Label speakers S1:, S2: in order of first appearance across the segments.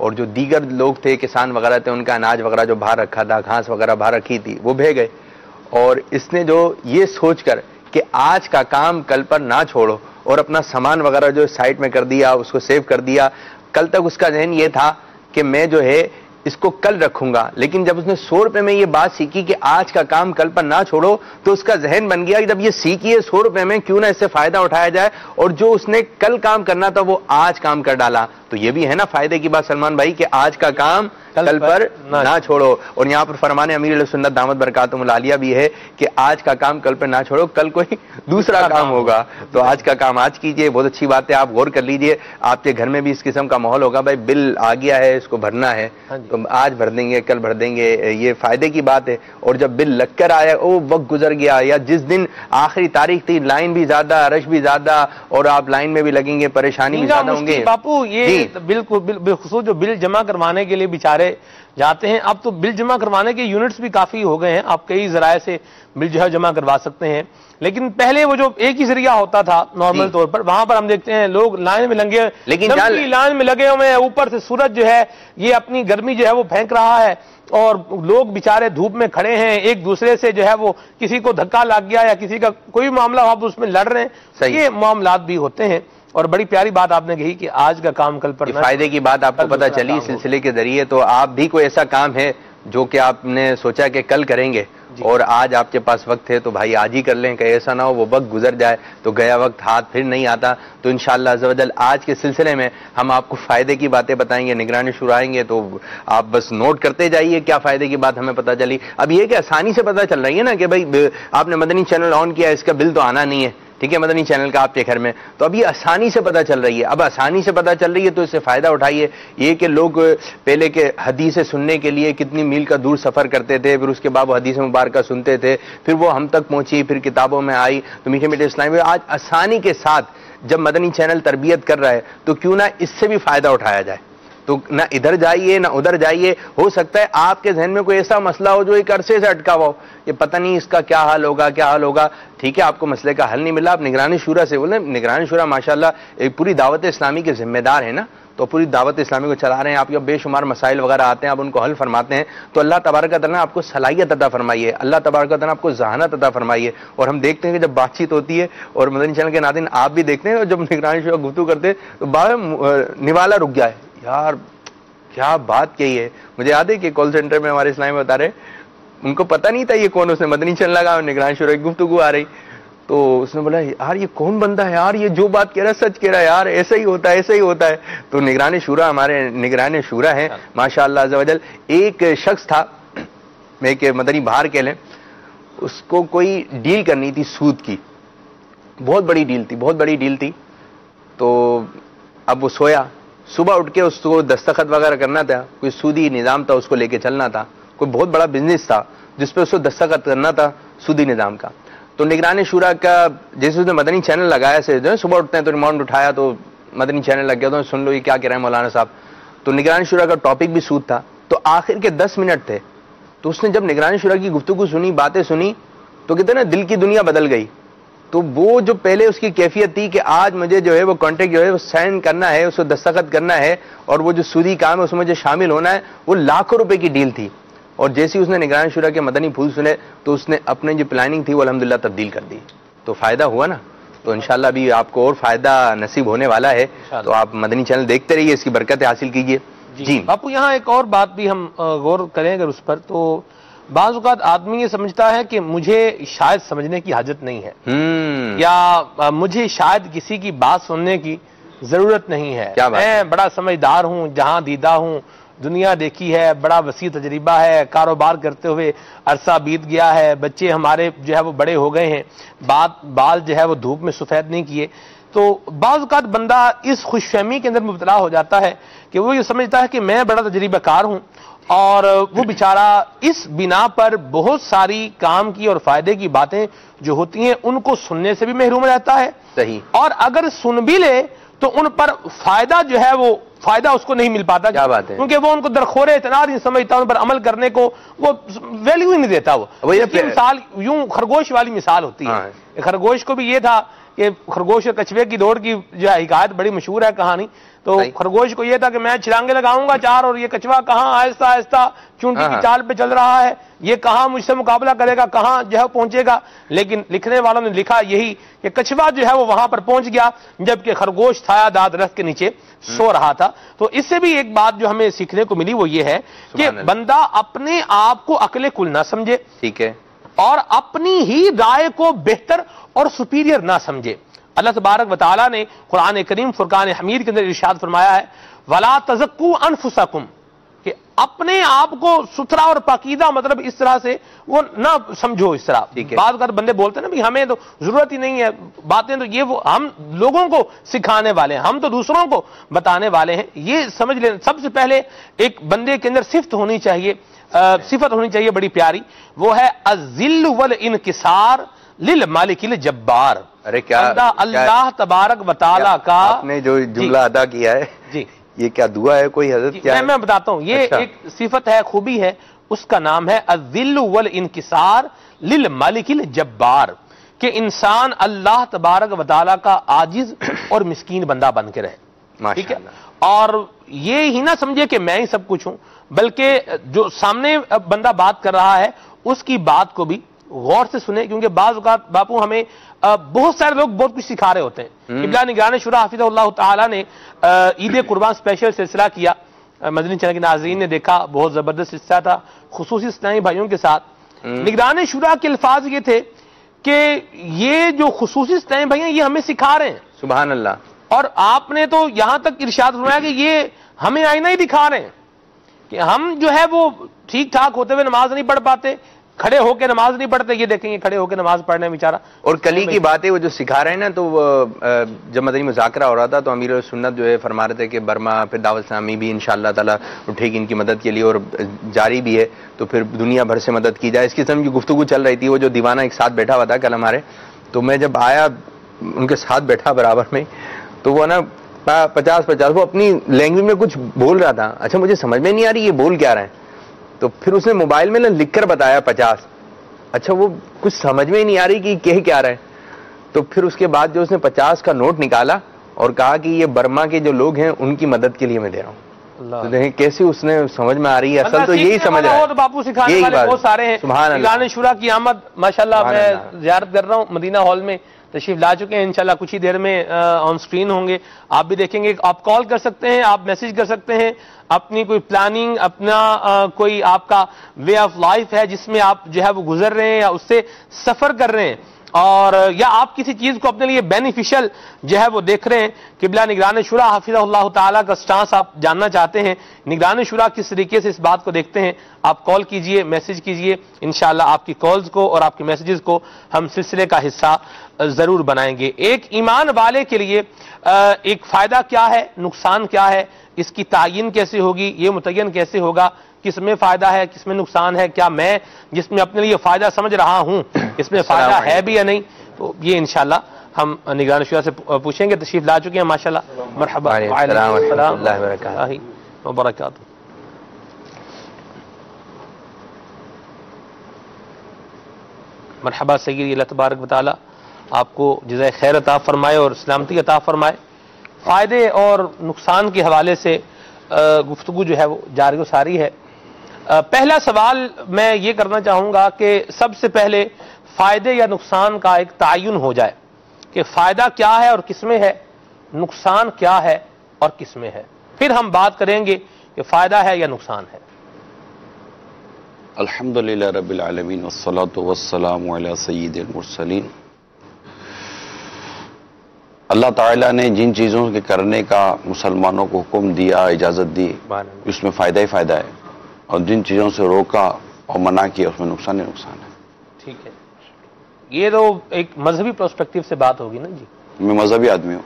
S1: اور جو دیگر لوگ تھے کسان وغیرہ تھے ان کا اناج وغیرہ جو باہر رکھا تھا گھاس وغیرہ باہر رکھی تھی وہ بھیج گئے. اور اس نے جو یہ سوچ کر کہ آج کا کام کل پر نہ چھوڑو اور اپنا سامان وغیرہ جو سائٹ میں کر دیا اس کو سیو کر دیا. کل تک اس کا ذہن یہ تھا کہ میں جو ہے اس کو کل رکھوں گا, لیکن جب اس نے 100 روپے میں یہ بات سیکھی کہ آج کا کام کل پر نہ چھوڑو تو اس کا ذہن بن گیا کہ جب یہ سیکھی ہے 100 روپے میں کیوں نہ اس سے فائدہ اٹھایا جائے, اور جو اس نے کل کام کرنا تھا وہ آج کام کر ڈالا. تو یہ بھی ہے نا فائدے کی بات سلمان بھائی کہ آج کا کام کل پر نہ چھوڑو. اور یہاں پر فرمان امیر علیہ سنت دامت برکاتہم العالیہ بھی ہے کہ آج کا کام کل پر نہ چھوڑو, کل کوئی دوسرا کام ہوگا. تو آج کا کام آج کیجئے, بہت اچھی بات ہے. آپ غور کر لیجئے آپ کے گھر میں بھی اس قسم کا ماحول ہوگا, بھائی بل آ گیا ہے اس کو بھرنا ہے تو آج بھر دیں گے کل بھر دیں گے, یہ فائدے کی بات ہے. اور جب بل لگ کر آیا وہ وقت گزر گیا یا جس دن آخری تاریخ تھی لائن بھی زیادہ رش بھی زیادہ اور آپ لائن میں بھی لگیں گے پریشانی بھی زیادہ ہوں گے.
S2: باپو یہ بالخصوص جو بل جمع کروانے کے لیے بیچارے جاتے ہیں, اب تو بل جمع کروانے کے یونٹس بھی کافی ہو گئے ہیں, آپ کئی ذرائع سے بل جو ہے جمع کروا سکتے ہیں. لیکن پہلے وہ جو ایک ہی ذریعہ ہوتا تھا نارمل طور پر, وہاں پر ہم دیکھتے ہیں لوگ لائن میں لگے, لیکن لائن میں لگے ہوئے ہیں, اوپر سے سورج جو ہے یہ اپنی گرمی جو ہے وہ پھینک رہا ہے اور لوگ بیچارے دھوپ میں کھڑے ہیں, ایک دوسرے سے جو ہے وہ کسی کو دھکا لگ گیا یا کسی کا کوئی معاملہ آپ اس میں لڑ رہے ہیں, یہ معاملات بھی ہوتے ہیں. اور بڑی پیاری بات آپ نے کہی کہ آج کا کام کل پر
S1: فائدے کی بات آپ کو پتہ چلی اس سلسلے کے ذریعے. تو آپ بھی کوئی ایسا کام ہے جو کہ آپ نے سوچا کہ کل کریں گے اور آج آپ کے پاس وقت ہے تو بھائی آج ہی کر لیں, کہ ایسا نہ ہو وہ وقت گزر جائے تو گیا وقت ہاتھ پھر نہیں آتا. تو انشاءاللہ عز و جل آج کے سلسلے میں ہم آپ کو فائدے کی باتیں بتائیں گے, نگرانی شروع آئیں گے تو آپ بس نوٹ کرتے جائیے کیا فائدے کی بات ہمیں پتہ چلی. اب یہ کہ آسانی سے پتہ چل رہی ہے نا کہ بھائی آپ نے مدنی چینل آن کیا, اس کا بل تو آنا نہیں ہے, ٹھیک ہے, مدنی چینل کا آپ کے گھر میں, تو اب یہ آسانی سے پتہ چل رہی ہے. اب آسانی سے پتہ چل رہی ہے تو اس سے فائدہ اٹھائیے. یہ کہ لوگ پہلے کے حدیثیں سننے کے لیے کتنی میل کا دور سفر کرتے تھے, پھر اس کے بعد وہ حدیث مبارکہ سنتے تھے, پھر وہ ہم تک پہنچی, پھر کتابوں میں آئی. تو میٹھے میٹھے اسلامی آج آسانی کے ساتھ جب مدنی چینل تربیت کر رہا ہے تو کیوں نہ اس سے بھی فائدہ اٹھایا جائے. تو نہ ادھر جائیے نہ ادھر جائیے, ہو سکتا ہے آپ کے ذہن میں کوئی ایسا مسئلہ ہو جو ایک عرصے سے اٹکا ہوا ہو, یہ پتہ نہیں اس کا کیا حل ہوگا کیا حل ہوگا. ٹھیک ہے, آپ کو مسئلے کا حل نہیں ملا, آپ نگرانی شورا سے بولیں. نگرانی شورا ماشاءاللہ ایک پوری دعوت اسلامی کے ذمہ دار ہے نا, تو پوری دعوت اسلامی کو چلا رہے ہیں. آپ کے بے شمار مسائل وغیرہ آتے ہیں, آپ ان کو حل فرماتے ہیں, تو اللہ تبارک و تعالیٰ آپ کو صلاحیت عطا فرمائیے, اللہ تبارک و تعالیٰ آپ کو ذہانت عطا فرمائیے. اور ہم دیکھتے ہیں کہ جب بات چیت ہوتی ہے اور مدنی چینل کے ناظرین آپ بھی دیکھتے ہیں جب نگرانی شورا گفتگو کرتے ہیں تو باہر نوالا رک گیا ہے, یار کیا بات کہی ہے. مجھے یاد ہے کہ کال سینٹر میں ہمارے اسلامی بتا رہے ان کو پتہ نہیں تھا یہ کون, اس نے مدنی چینل لگا اور نگرانی شورا کی گفتگو آ رہی, تو اس نے بولا یار یہ کون بندہ ہے یار, یہ جو بات کہہ رہا ہے سچ کہہ رہا ہے یار, ایسا ہی ہوتا ہے ایسا ہی ہوتا ہے. تو نگرانی شورا ہمارے نگرانی شورا ہیں ماشاءاللہ عز و جل. ایک شخص تھا, میں ایک مدنی بہار کہہ لیں, اس کو کوئی ڈیل کرنی تھی سود کی, بہت بڑی ڈیل تھی, بہت بڑی ڈیل تھی. تو اب وہ سویا, صبح اٹھ کے اس کو دستخط وغیرہ کرنا تھا, کوئی سودی نظام تھا اس کو لے کے چلنا تھا, کوئی بہت بڑا بزنس تھا جس پہ اس کو دستخط کرنا تھا سودی نظام کا. تو نگرانی شورا کا جیسے اس نے مدنی چینل لگایا سے صبح اٹھتے ہیں تو ریماؤنٹ اٹھایا تو مدنی چینل لگ گیا, تو سن لو یہ کیا کہہ رہے ہیں مولانا صاحب. تو نگرانی شورا کا ٹاپک بھی سود تھا, تو آخر کے 10 منٹ تھے. تو اس نے جب نگرانی شورا کی گفتگو سنی, باتیں سنی, تو کہتے ہیں نا دل کی دنیا بدل گئی. تو وہ جو پہلے اس کی کیفیت تھی کہ آج مجھے جو ہے وہ کانٹیکٹ جو ہے وہ سائن کرنا ہے, اس کو دستخط کرنا ہے, اور وہ جو سودی کام ہے اس میں مجھے شامل ہونا ہے, وہ لاکھوں روپے کی ڈیل تھی. اور جیسے اس نے نگرانی شورا کے مدنی پھول سنے تو اس نے اپنے جو پلاننگ تھی وہ الحمدللہ تبدیل کر دی. تو فائدہ ہوا نا. تو انشاءاللہ بھی آپ کو اور فائدہ نصیب ہونے والا ہے. تو آپ مدنی چینل دیکھتے رہیے, اس کی برکتیں حاصل کیجیے.
S2: جی باپو, یہاں ایک اور بات بھی ہم غور کریں اگر اس پر, تو بعض اوقات آدمی یہ سمجھتا ہے کہ مجھے شاید سمجھنے کی حاجت نہیں ہے, یا مجھے شاید کسی کی بات سننے کی ضرورت نہیں ہے, میں بڑا سمجھدار ہوں, جہاں دیدہ ہوں, دنیا دیکھی ہے, بڑا وسیع تجربہ ہے, کاروبار کرتے ہوئے عرصہ بیت گیا ہے, بچے ہمارے جو ہے وہ بڑے ہو گئے ہیں, بال جو ہے وہ دھوپ میں سفید نہیں کیے. تو بعض اوقات بندہ اس خوش فہمی کے اندر مبتلا ہو جاتا ہے کہ وہ یہ سمجھتا ہے کہ میں بڑا تجربہ کار ہوں, اور وہ بیچارہ اس بنا پر بہت ساری کام کی اور فائدے کی باتیں جو ہوتی ہیں ان کو سننے سے بھی محروم رہتا ہے.
S1: صحیح. اور
S2: اگر سن بھی لے تو ان پر فائدہ جو ہے وہ فائدہ اس کو نہیں مل پاتا.
S1: کیا بات ہے,
S2: کیونکہ وہ ان کو درخور اعتناد نہیں سمجھتا, ان پر عمل کرنے کو وہ ویلیو ہی نہیں دیتا. وہ مثال یوں خرگوش والی مثال ہوتی ہے. خرگوش کو بھی یہ تھا کہ کہ خرگوش اور کچھوے کی دوڑ کی جو ہے حکایت بڑی مشہور ہے کہانی. تو خرگوش کو یہ تھا کہ میں چھلانگے لگاؤں گا 4 اور یہ کچھوا کہاں آہستہ آہستہ چونٹی کی چال پہ چل رہا ہے, یہ کہاں مجھ سے مقابلہ کرے گا, کہاں جو ہے پہنچے گا. لیکن لکھنے والوں نے لکھا یہی کہ کچھوا جو ہے وہ وہاں پر پہنچ گیا جبکہ خرگوش چھایا دار درخت کے نیچے سو رہا تھا. تو اس سے بھی ایک بات جو ہمیں سیکھنے کو ملی وہ یہ ہے کہ بندہ اپنے آپ کو عقل کل نہ سمجھے, ٹھیک ہے, اور اپنی ہی رائے کو بہتر اور سپیریئر نہ سمجھے. اللہ تبارک و تعالیٰ نے قرآن کریم فرقان حمید کے اندر ارشاد فرمایا ہے وَلَا تَزَكُّوا أَنفُسَكُمْ, کہ اپنے آپ کو ستھرا اور پاکیزہ مطلب اس طرح سے وہ نہ سمجھو. اس طرح بعض اوقات بندے بولتے ہیں نا بھی ہمیں تو ضرورت ہی نہیں ہے باتیں, تو یہ وہ ہم لوگوں کو سکھانے والے ہیں, ہم تو دوسروں کو بتانے والے ہیں. یہ سمجھ لیں سب سے پہلے ایک بندے کے اندر صفت ہونی چاہیے بڑی پیاری, وہ ہے الذل والانکسار للمالک الجبار.
S1: ارے کیا
S2: اللہ تبارک و تعالیٰ کا
S1: آپ نے جو جملہ ادا کیا ہے جی, یہ کیا دعا ہے کوئی حضرت کیا ہے؟
S2: میں بتاتا ہوں, یہ ایک صفت ہے, خوبی ہے, اس کا نام ہے الذل والانکسار للمالک الجبار, کہ انسان اللہ تبارک و تعالیٰ کا عاجز اور مسکین بندہ بن کے رہے. ٹھیک ہے, اور یہ ہی نہ سمجھے کہ میں ہی سب کچھ ہوں, بلکہ جو سامنے بندہ بات کر رہا ہے اس کی بات کو بھی غور سے سنے, کیونکہ بعض اوقات باپو ہمیں بہت سارے لوگ بہت کچھ سکھا رہے ہوتے ہیں. قبلہ نگران شورا حفظہ اللہ تعالیٰ نے عید قربان اسپیشل سلسلہ کیا, مدنی چینل کے ناظرین نے دیکھا, بہت زبردست سلسلہ تھا خصوصی اسلامی بھائیوں کے ساتھ. نگران شورا کے الفاظ یہ تھے کہ یہ جو خصوصی اسلامی بھائی ہیں یہ ہمیں سکھا رہے ہیں.
S1: سبحان اللہ.
S2: اور آپ نے تو یہاں تک ارشاد فرمایا کہ یہ ہمیں آئینہ ہی دکھا رہے ہیں کہ ہم جو ہے وہ ٹھیک ٹھاک ہوتے ہوئے نماز نہیں پڑھ پاتے, کھڑے ہو کے نماز نہیں پڑھتے, یہ دیکھیں گے کھڑے ہو کے نماز پڑھنے بیچارہ. اور
S1: کلی کی بات ہے وہ جو سکھا رہے ہیں نا, تو جب مدنی مذاکرہ ہو رہا تھا تو امیر سنت جو ہے فرما رہے تھے کہ برما پھر دعوت اسلامی بھی انشاءاللہ تعالیٰ اٹھے گی ان کی مدد کے لیے, اور جاری بھی ہے, تو پھر دنیا بھر سے مدد کی جائے. اس قسم کی گفتگو چل رہی تھی. وہ جو دیوانہ ایک ساتھ بیٹھا ہوا تھا کل ہمارے, تو میں جب آیا ان کے ساتھ بیٹھا برابر میں, تو وہ نا 50 وہ اپنی لینگویج میں کچھ بول رہا تھا. اچھا مجھے سمجھ میں نہیں آ رہی یہ بول کیا رہے ہیں, تو پھر اس نے موبائل میں لکھ کر بتایا 50. اچھا وہ کچھ سمجھ میں ہی نہیں آ رہی کہ کہہ کیا رہے ہیں. تو پھر اس کے بعد جو اس نے 50 کا نوٹ نکالا اور کہا کہ یہ برما کے جو لوگ ہیں ان کی مدد کے لیے میں دے رہا ہوں. تو دیکھیں کیسے اس نے سمجھ میں آ رہی ہے, اصل تو یہی سمجھ رہا ہے.
S2: تو باپو سکھانے والے بہت سارے ہیں. نگران شورا کی آمد ماشاءاللہ میں زیارت کر رہا ہوں, مدینہ ہال میں تشریف لا چکے ہیں, انشاءاللہ کچھ ہی دیر میں آن سکرین ہوں گے, آپ بھی دیکھیں گے. آپ کال کر سکتے ہیں, آپ میسج کر سکتے ہیں, اپنی کوئی پلاننگ, اپنا کوئی آپ کا وے آف لائف ہے جس میں آپ جو ہے وہ گزر رہے ہیں یا اس سے سفر کر رہے ہیں, اور یا آپ کسی چیز کو اپنے لیے بینیفیشل جو ہے وہ دیکھ رہے ہیں. قبلہ نگران شورا حفظہ اللہ تعالیٰ کا سٹانس آپ جاننا چاہتے ہیں, نگران شورا کس طریقے سے اس بات کو دیکھتے ہیں, آپ کال کیجئے, میسج کیجئے. انشاءاللہ آپ کی کالز کو اور آپ کے میسیجز کو ہم سلسلے کا حصہ ضرور بنائیں گے. ایک ایمان والے کے لیے ایک فائدہ کیا ہے, نقصان کیا ہے, اس کی تعین کیسے ہوگی, یہ متعین کیسے ہوگا, کس میں فائدہ ہے کس میں نقصان ہے, کیا میں جس میں اپنے لیے فائدہ سمجھ رہا ہوں اس میں فائدہ ہے بھی یا نہیں, تو یہ انشاءاللہ ہم نگران شورا سے پوچھیں گے. تشریف لا چکے ہیں ماشاءاللہ. مرحبا
S1: السلام علیکم
S2: وبرکاتہ. مرحبا سیدی, اللہ تبارک و تعالی آپ کو جزائے خیر عطا فرمائے اور سلامتی عطا فرمائے. فائدے اور نقصان کے حوالے سے گفتگو جو ہے وہ جاری و ساری ہے. پہلا سوال میں یہ کرنا چاہوں گا کہ سب سے پہلے فائدے یا نقصان کا ایک تعین ہو جائے کہ فائدہ کیا ہے اور کس میں ہے, نقصان کیا ہے اور کس میں ہے, پھر ہم بات کریں گے کہ فائدہ ہے یا نقصان ہے.
S3: الحمدللہ رب العالمین والصلاة والسلام علی سید المرسلین. اللہ تعالیٰ نے جن چیزوں کے کرنے کا مسلمانوں کو حکم دیا, اجازت دی, اس میں فائدہ ہی فائدہ ہے, اور جن چیزوں سے روکا اور منع کیا اس میں نقصان ہی نقصان ہے.
S2: ٹھیک ہے, یہ تو ایک مذہبی پرسپیکٹیو سے بات ہوگی نا جی.
S3: میں مذہبی آدمی ہوں.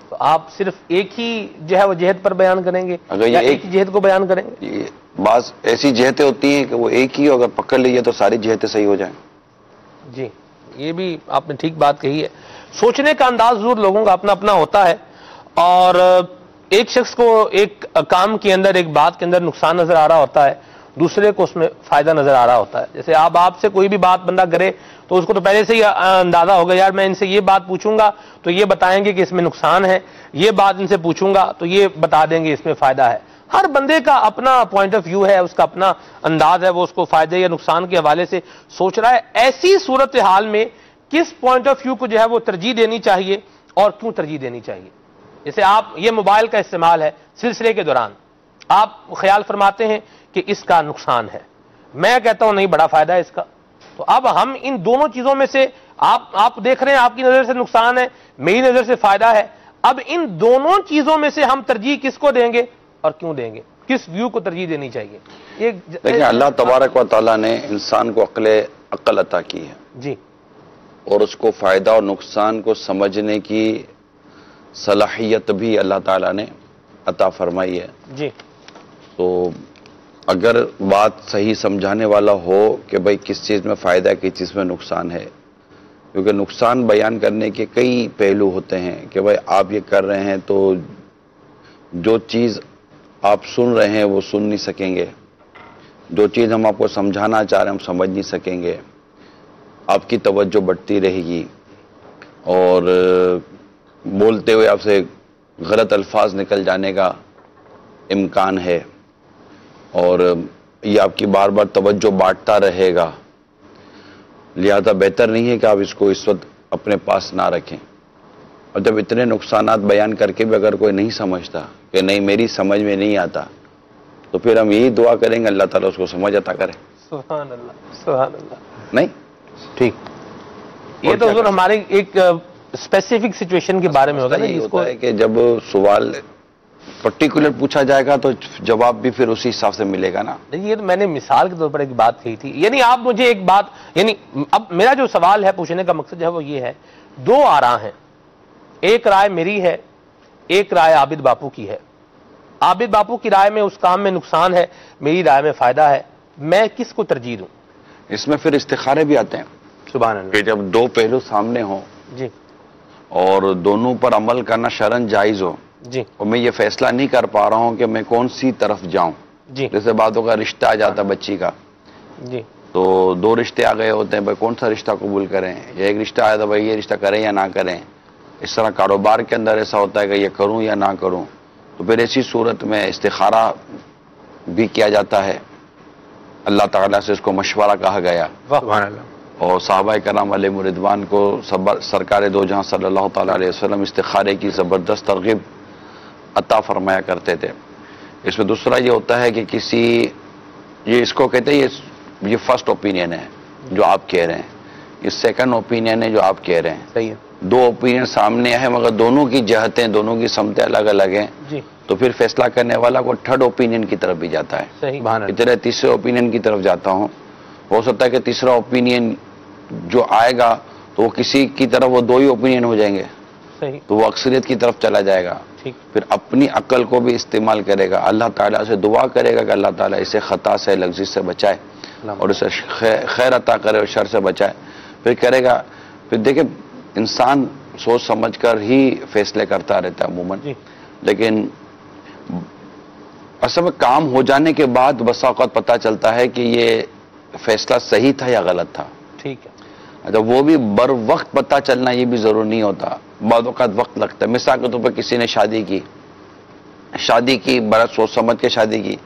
S2: تو آپ صرف ایک ہی جو ہے وہ جہت پر بیان کریں گے,
S3: اگر
S2: یہ ایک ہی جہت کو بیان کریں گے؟
S3: بعض ایسی جہتیں ہوتی ہیں کہ وہ ایک ہی, اگر پکڑ لیجیے تو ساری جہتیں صحیح ہو جائیں.
S2: جی, یہ بھی آپ نے ٹھیک بات کہی ہے. سوچنے کا انداز ضرور لوگوں کا اپنا اپنا ہوتا ہے, اور ایک شخص کو ایک کام کے اندر, ایک بات کے اندر نقصان نظر آ رہا ہوتا ہے, دوسرے کو اس میں فائدہ نظر آ رہا ہوتا ہے. جیسے آپ سے کوئی بھی بات بندہ کرے تو اس کو تو پہلے سے ہی اندازہ ہوگا یار میں ان سے یہ بات پوچھوں گا تو یہ بتائیں گے کہ اس میں نقصان ہے, یہ بات ان سے پوچھوں گا تو یہ بتا دیں گے اس میں فائدہ ہے. ہر بندے کا اپنا پوائنٹ آف ویو ہے, اس کا اپنا انداز ہے, وہ اس کو فائدے یا نقصان کے حوالے سے سوچ رہا ہے. ایسی صورتحال میں کس پوائنٹ آف ویو کو جو ہے وہ ترجیح دینی چاہیے اور کیوں ترجیح دینی چاہیے؟ جیسے آپ یہ موبائل کا استعمال ہے سلسلے کے دوران, آپ خیال فرماتے ہیں کہ اس کا نقصان ہے, میں کہتا ہوں نہیں بڑا فائدہ ہے اس کا. تو اب ہم ان دونوں چیزوں میں سے آپ دیکھ رہے ہیں آپ کی نظر سے نقصان ہے, میری نظر سے فائدہ ہے, اب ان دونوں چیزوں میں سے ہم ترجیح کس کو دیں گے اور کیوں دیں گے, کس ویو کو ترجیح دینی چاہیے؟
S3: دیکھیں اللہ تبارک و تعالیٰ نے انسان کو عقل عطا کی ہے
S2: جی,
S3: اور اس کو فائدہ اور نقصان کو سمجھنے کی صلاحیت بھی اللہ تعالیٰ نے عطا فرمائی ہے
S2: جی.
S3: تو اگر بات صحیح سمجھانے والا ہو کہ بھئی کس چیز میں فائدہ ہے کس چیز میں نقصان ہے, کیونکہ نقصان بیان کرنے کے کئی پہلو ہوتے ہیں کہ بھئی آپ یہ کر رہے ہیں تو جو چیز آپ سن رہے ہیں وہ سن نہیں سکیں گے, جو چیز ہم آپ کو سمجھانا چاہ رہے ہیں ہم سمجھ نہیں سکیں گے, آپ کی توجہ بڑھتی رہے گی اور بولتے ہوئے آپ سے غلط الفاظ نکل جانے کا امکان ہے, اور یہ آپ کی بار بار توجہ بانٹتا رہے گا. لہذا بہتر نہیں ہے کہ آپ اس کو اس وقت اپنے پاس نہ رکھیں. اور جب اتنے نقصانات بیان کر کے بھی اگر کوئی نہیں سمجھتا کہ نہیں میری سمجھ میں نہیں آتا, تو پھر ہم یہی دعا کریں گے اللہ تعالیٰ اس کو سمجھ عطا کرے.
S2: سبحان اللہ, سبحان اللہ.
S3: نہیں
S2: ٹھیک, یہ تو حضور ہمارے ایک اسپیسیفک سچویشن کے بارے میں ہوگا نا,
S3: یہ
S2: اس کو
S3: ہوتا ہے کہ جب سوال پرٹیکولر پوچھا جائے گا تو جواب بھی پھر اسی حساب سے ملے گا نا.
S2: یہ تو میں نے مثال کے طور پر ایک بات کہی تھی. یعنی آپ مجھے ایک بات, یعنی اب میرا جو سوال ہے پوچھنے کا مقصد جو ہے وہ یہ ہے, دو آراء ہیں, ایک رائے میری ہے, ایک رائے عابد باپو کی ہے. عابد باپو کی رائے میں اس کام میں نقصان ہے, میری رائے میں فائدہ ہے, میں کس کو ترجیح دوں؟
S3: اس میں پھر استخارے بھی آتے ہیں.
S2: سبحان اللہ.
S3: کہ جب دو پہلو سامنے ہوں
S2: جی
S3: اور دونوں پر عمل کرنا شرعاً جائز ہو,
S2: جی
S3: اور میں یہ فیصلہ نہیں کر پا رہا ہوں کہ میں کون سی طرف جاؤں.
S2: جی
S3: جیسے باتوں کا رشتہ آ جاتا ہے بچی کا,
S2: جی
S3: تو دو رشتے آ گئے ہوتے ہیں, بھائی کون سا رشتہ قبول کریں, یا ایک رشتہ آیا تھا بھائی یہ رشتہ کریں یا نہ کریں. اس طرح کاروبار کے اندر ایسا ہوتا ہے کہ یہ کروں یا نہ کروں, تو پھر ایسی صورت میں استخارہ بھی کیا جاتا ہے. اللہ تعالیٰ سے اس کو مشورہ کہا گیا,
S2: سبحان اللہ.
S3: اور صحابہ کرام علیہ رضوان کو سرکار دو جہاں صلی اللہ تعالیٰ علیہ وسلم استخارے کی زبردست ترغیب عطا فرمایا کرتے تھے. اس میں دوسرا یہ ہوتا ہے کہ کسی, یہ اس کو کہتے ہیں یہ فرسٹ اوپینین ہے جو آپ کہہ رہے ہیں, یہ سیکنڈ اوپینین ہے جو آپ کہہ رہے ہیں.
S2: صحیح ہے.
S3: دو اوپینین سامنے ہیں مگر دونوں کی جہتیں, دونوں کی سمتیں الگ الگ ہیں,
S2: جی
S3: تو پھر فیصلہ کرنے والا کو تھرڈ اوپینین کی طرف بھی جاتا ہے.
S2: صحیح.
S3: اتنا تیسرے اوپینین کی طرف جاتا ہوں. ہو سکتا ہے کہ تیسرا اوپینین جو آئے گا تو وہ کسی کی طرف وہ دو ہی اوپینین ہو جائیں گے,
S2: صحیح,
S3: تو وہ اکثریت کی طرف چلا جائے گا.
S2: ٹھیک.
S3: پھر اپنی عقل کو بھی استعمال کرے گا, اللہ تعالیٰ سے دعا کرے گا کہ اللہ تعالیٰ اسے خطا سے لغزش سے بچائے اور اسے خیر عطا کرے اور شر سے بچائے. پھر کرے گا. پھر دیکھیں انسان سوچ سمجھ کر ہی فیصلے کرتا رہتا ہے عموماً,
S2: جی
S3: لیکن اصل میں کام ہو جانے کے بعد بسا اوقات پتہ چلتا ہے کہ یہ فیصلہ صحیح تھا یا غلط تھا.
S2: ٹھیک ہے.
S3: اچھا, وہ بھی بر وقت پتہ چلنا یہ بھی ضرور نہیں ہوتا, بعض اوقات وقت لگتا ہے. مثال کے طور پر کسی نے شادی کی بڑا سوچ سمجھ کے شادی کی,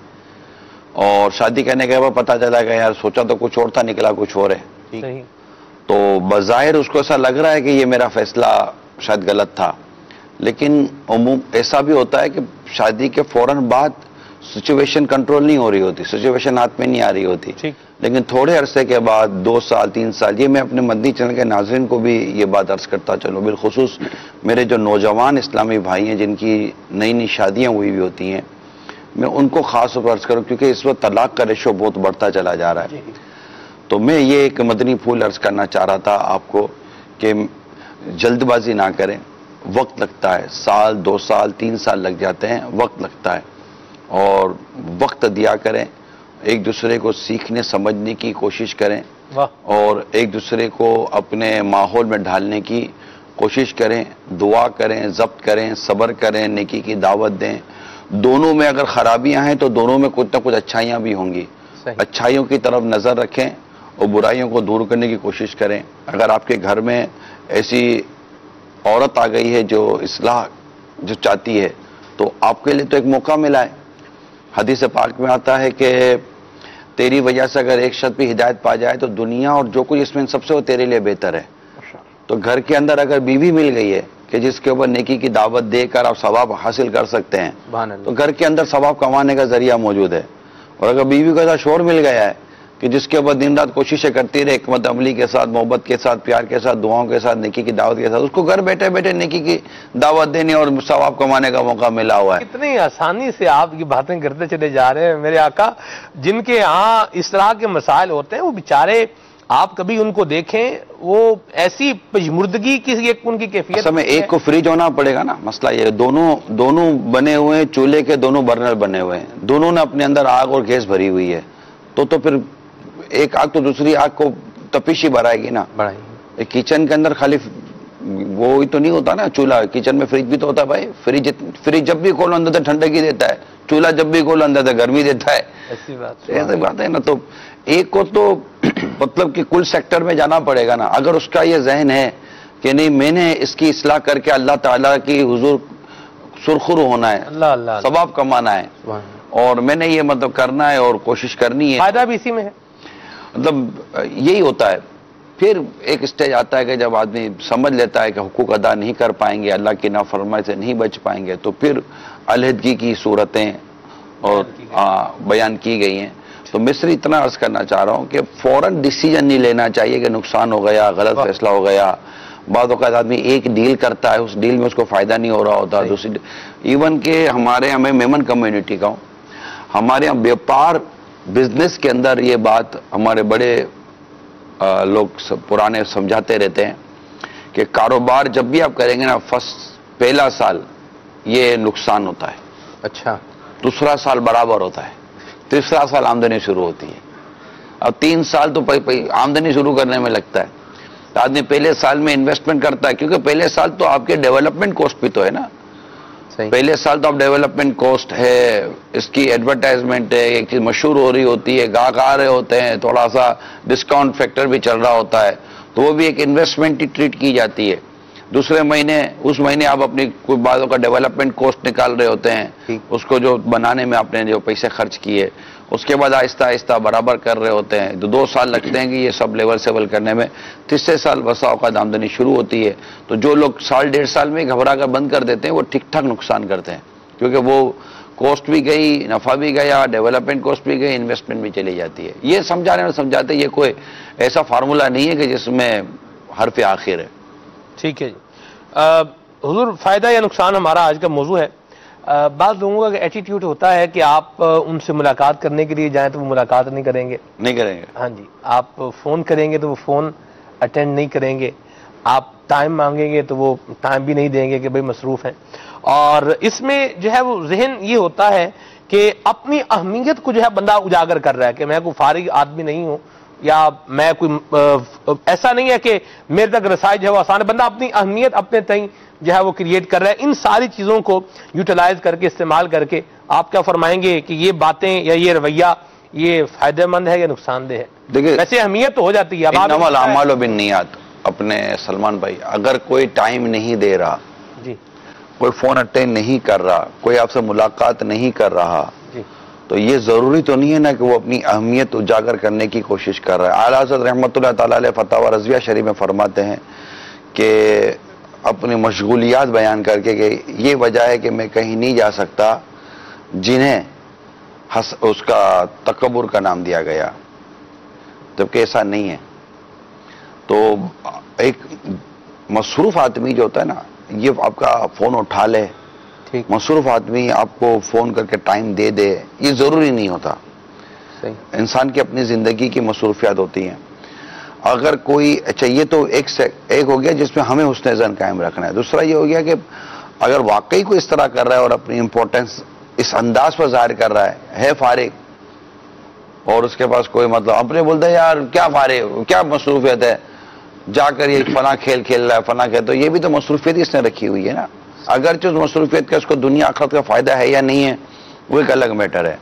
S3: اور شادی کرنے کے بعد پتہ چلا کہ یار سوچا تو کچھ اور تھا, نکلا کچھ اور ہے.
S2: صحیح.
S3: تو بظاہر اس کو ایسا لگ رہا ہے کہ یہ میرا فیصلہ شاید غلط تھا, لیکن ایسا بھی ہوتا ہے کہ شادی کے فوراً بعد سچویشن کنٹرول نہیں ہو رہی ہوتی, سچویشن ہاتھ میں نہیں آ رہی ہوتی,
S2: ٹھیک.
S3: لیکن تھوڑے عرصے کے بعد 2 سال 3 سال, یہ میں اپنے مدنی چینل کے ناظرین کو بھی یہ بات عرض کرتا چلوں, بالخصوص میرے جو نوجوان اسلامی بھائی ہیں جن کی نئی نئی شادیاں ہوئی بھی ہوتی ہیں, میں ان کو خاص طور پر عرض کروں کیونکہ اس وقت طلاق کا ریشو بہت بڑھتا چلا جا رہا ہے. تو میں یہ ایک مدنی پھول عرض کرنا چاہ رہا تھا آپ کو کہ جلد بازی نہ کریں, وقت لگتا ہے, 1 سال 2 سال 3 سال لگ جاتے ہیں, وقت لگتا ہے, اور وقت دیا کریں, ایک دوسرے کو سیکھنے سمجھنے کی کوشش کریں, اور ایک دوسرے کو اپنے ماحول میں ڈھالنے کی کوشش کریں, دعا کریں, ضبط کریں, صبر کریں, نیکی کی دعوت دیں. دونوں میں اگر خرابیاں ہیں تو دونوں میں کچھ نہ کچھ اچھائیاں بھی ہوں گی. اچھائیوں کی طرف نظر رکھیں اور برائیوں کو دور کرنے کی کوشش کریں. اگر آپ کے گھر میں ایسی عورت آ گئی ہے جو اصلاح جو چاہتی ہے تو آپ کے لیے تو ایک موقع ملا ہے. حدیث پاک میں آتا ہے کہ تیری وجہ سے اگر ایک شخص بھی ہدایت پا جائے تو دنیا اور جو کچھ اس میں سب سے وہ تیرے لیے بہتر ہے. تو گھر کے اندر اگر بیوی مل گئی ہے کہ جس کے اوپر نیکی کی دعوت دے کر آپ ثواب حاصل کر سکتے ہیں تو گھر کے اندر ثواب کمانے کا ذریعہ موجود ہے. اور اگر بیوی کو ایسا شوہر مل گیا ہے کہ جس کے اوپر دن رات کوششیں کرتی رہے حکمت عملی کے ساتھ, محبت کے ساتھ, پیار کے ساتھ, دعاؤں کے ساتھ, نیکی کی دعوت کے ساتھ, اس کو گھر بیٹھے بیٹھے نیکی کی دعوت دینے اور ثواب کمانے کا موقع ملا ہوا ہے.
S2: کتنی آسانی سے آپ یہ باتیں کرتے چلے جا رہے ہیں میرے آقا. جن کے ہاں اس طرح کے مسائل ہوتے ہیں وہ بیچارے آپ کبھی ان کو دیکھیں وہ ایسی پژمردگی کی ان کی کیفیت.
S3: اصل میں ایک کو فریج ہونا پڑے گا نا. مسئلہ یہ دونوں بنے ہوئے ہیں, چولہے کے دونوں برنر بنے ہوئے ہیں, دونوں نے اپنے اندر آگ اور گیس بھری ہوئی ہے. تو پھر ایک آگ تو دوسری آگ کو تپش ہی بڑھائے گی نا. کچن کے اندر خالی وہی تو نہیں ہوتا نا چولہا, کچن میں فریج بھی تو ہوتا ہے بھائی. فریج جب بھی کھولو اندر سے ٹھنڈک ہی دیتا ہے, چولہا جب بھی کھولو اندر سے گرمی دیتا ہے. ایسی بات ہے نا. تو ایک کو تو مطلب کہ کل سیکٹر میں جانا پڑے گا نا. اگر اس کا یہ ذہن ہے کہ نہیں میں نے اس کی اصلاح کر کے اللہ تعالیٰ کی حضور سرخرو ہونا ہے, ثواب کمانا ہے, اور میں نے یہ مطلب کرنا ہے اور کوشش کرنی ہے,
S2: فائدہ بھی اسی میں ہے.
S3: مطلب یہی ہوتا ہے. پھر ایک اسٹیج آتا ہے کہ جب آدمی سمجھ لیتا ہے کہ حقوق ادا نہیں کر پائیں گے, اللہ کی نافرمانی سے نہیں بچ پائیں گے, تو پھر علیحدگی کی صورتیں اور بیان کی گئی ہیں. تو میں صرف اتنا عرض کرنا چاہ رہا ہوں کہ فوراً ڈیسیجن نہیں لینا چاہیے کہ نقصان ہو گیا, غلط فیصلہ ہو گیا. بعض اوقات آدمی ایک ڈیل کرتا ہے, اس ڈیل میں اس کو فائدہ نہیں ہو رہا ہوتا. دوسری ایون کہ ہمارے ہمیں میمن کمیونٹی کا ہوں, ہمارے یہاں بیوپار بزنس کے اندر یہ بات ہمارے بڑے لوگ پرانے سمجھاتے رہتے ہیں کہ کاروبار جب بھی آپ کریں گے نا پہلا سال یہ نقصان ہوتا ہے,
S2: اچھا
S3: دوسرا سال برابر ہوتا ہے, تیسرا سال آمدنی شروع ہوتی ہے, اب 3 سال تو آمدنی شروع کرنے میں لگتا ہے. آدمی پہلے سال میں انویسٹمنٹ کرتا ہے کیونکہ پہلے سال تو آپ کے ڈیولپمنٹ کاسٹ بھی تو ہے نا. پہلے سال تو آپ ڈیولپمنٹ کاسٹ ہے, اس کی ایڈورٹائزمنٹ ہے, ایک چیز مشہور ہو رہی ہوتی ہے, گاہک آ رہے ہوتے ہیں, تھوڑا سا ڈسکاؤنٹ فیکٹر بھی چل رہا ہوتا ہے, تو وہ بھی ایک انویسٹمنٹ ہی ٹریٹ کی جاتی ہے. دوسرے مہینے اس مہینے آپ اپنی کوئی باتوں کا ڈیولپمنٹ کاسٹ نکال رہے ہوتے ہیں, اس کو جو بنانے میں آپ نے جو پیسے خرچ کیے, اس کے بعد آہستہ آہستہ برابر کر رہے ہوتے ہیں. تو 2 سال لگتے ہیں کہ یہ سب لیول سیول کرنے میں. تیسرے سال بسا اوقات آمدنی شروع ہوتی ہے. تو جو لوگ 1.5 سال میں گھبرا کر بند کر دیتے ہیں وہ ٹھیک ٹھاک نقصان کرتے ہیں, کیونکہ وہ کاسٹ بھی گئی, نفع بھی گیا, ڈیولپمنٹ کاسٹ بھی گئی, انویسٹمنٹ بھی چلی جاتی ہے. یہ سمجھاتے یہ کوئی ایسا فارمولہ نہیں ہے کہ جس میں حرف آخر ہے.
S2: ٹھیک ہے جی. حضور فائدہ یا نقصان ہمارا آج کا موضوع ہے. بعض لوگوں کا ایٹیٹیوڈ ہوتا ہے کہ آپ ان سے ملاقات کرنے کے لیے جائیں تو وہ ملاقات نہیں کریں گے. ہاں جی. آپ فون کریں گے تو وہ فون اٹینڈ نہیں کریں گے. آپ ٹائم مانگیں گے تو وہ ٹائم بھی نہیں دیں گے کہ بھئی مصروف ہیں. اور اس میں جو ہے وہ ذہن یہ ہوتا ہے کہ اپنی اہمیت کو جو ہے بندہ اجاگر کر رہا ہے کہ میں کوئی فارغ آدمی نہیں ہوں, یا میں کوئی ایسا نہیں ہے کہ میرے تک رسائی جو ہے وہ آسان ہے. بندہ اپنی اہمیت اپنے تئیں جو ہے وہ کریٹ کر رہا ہے. ان ساری چیزوں کو یوٹیلائز کر کے, استعمال کر کے آپ کیا فرمائیں گے کہ یہ باتیں یا یہ رویہ یہ فائدہ مند ہے یا نقصان دہ ہے؟
S3: دیکھیے
S2: ویسے اہمیت تو ہو جاتی ہے.
S3: انما الاعمال بالنیات. اپنے سلمان بھائی, اگر کوئی ٹائم نہیں دے رہا,
S2: جی,
S3: کوئی فون اٹینڈ نہیں کر رہا, کوئی آپ سے ملاقات نہیں کر رہا,
S2: جی,
S3: تو یہ ضروری تو نہیں ہے نا کہ وہ اپنی اہمیت اجاگر کرنے کی کوشش کر رہا ہے. اعلیٰ حضرت رحمۃ اللہ تعالیٰ علیہ فتاوی رضویہ شریف میں فرماتے ہیں کہ اپنی مشغولیات بیان کر کے کہ یہ وجہ ہے کہ میں کہیں نہیں جا سکتا جنہیں اس کا تکبر کا نام دیا گیا, جبکہ ایسا نہیں ہے. تو ایک مصروف آدمی جو ہوتا ہے نا, یہ آپ کا فون اٹھا لے, مصروف آدمی آپ کو فون کر کے ٹائم دے دے, یہ ضروری نہیں ہوتا. انسان کی اپنی زندگی کی مصروفیات ہوتی ہیں. اگر کوئی, اچھا یہ تو ایک ہو گیا جس میں ہمیں حسن ظن قائم رکھنا ہے. دوسرا یہ ہو گیا کہ اگر واقعی کوئی اس طرح کر رہا ہے اور اپنی امپورٹنس اس انداز پر ظاہر کر رہا ہے فارغ, اور اس کے پاس کوئی مطلب اپنے بولتا ہے یار کیا فارغ, کیا مصروفیت ہے, جا کر یہ فلاں کھیل کھیل رہا ہے, فلاں کہتا, تو یہ بھی تو مصروفیت اس نے رکھی ہوئی ہے نا. اگرچہ اس مصروفیت کا اس کو دنیا آخرت کا فائدہ ہے یا نہیں ہے وہ ایک الگ میٹر ہے.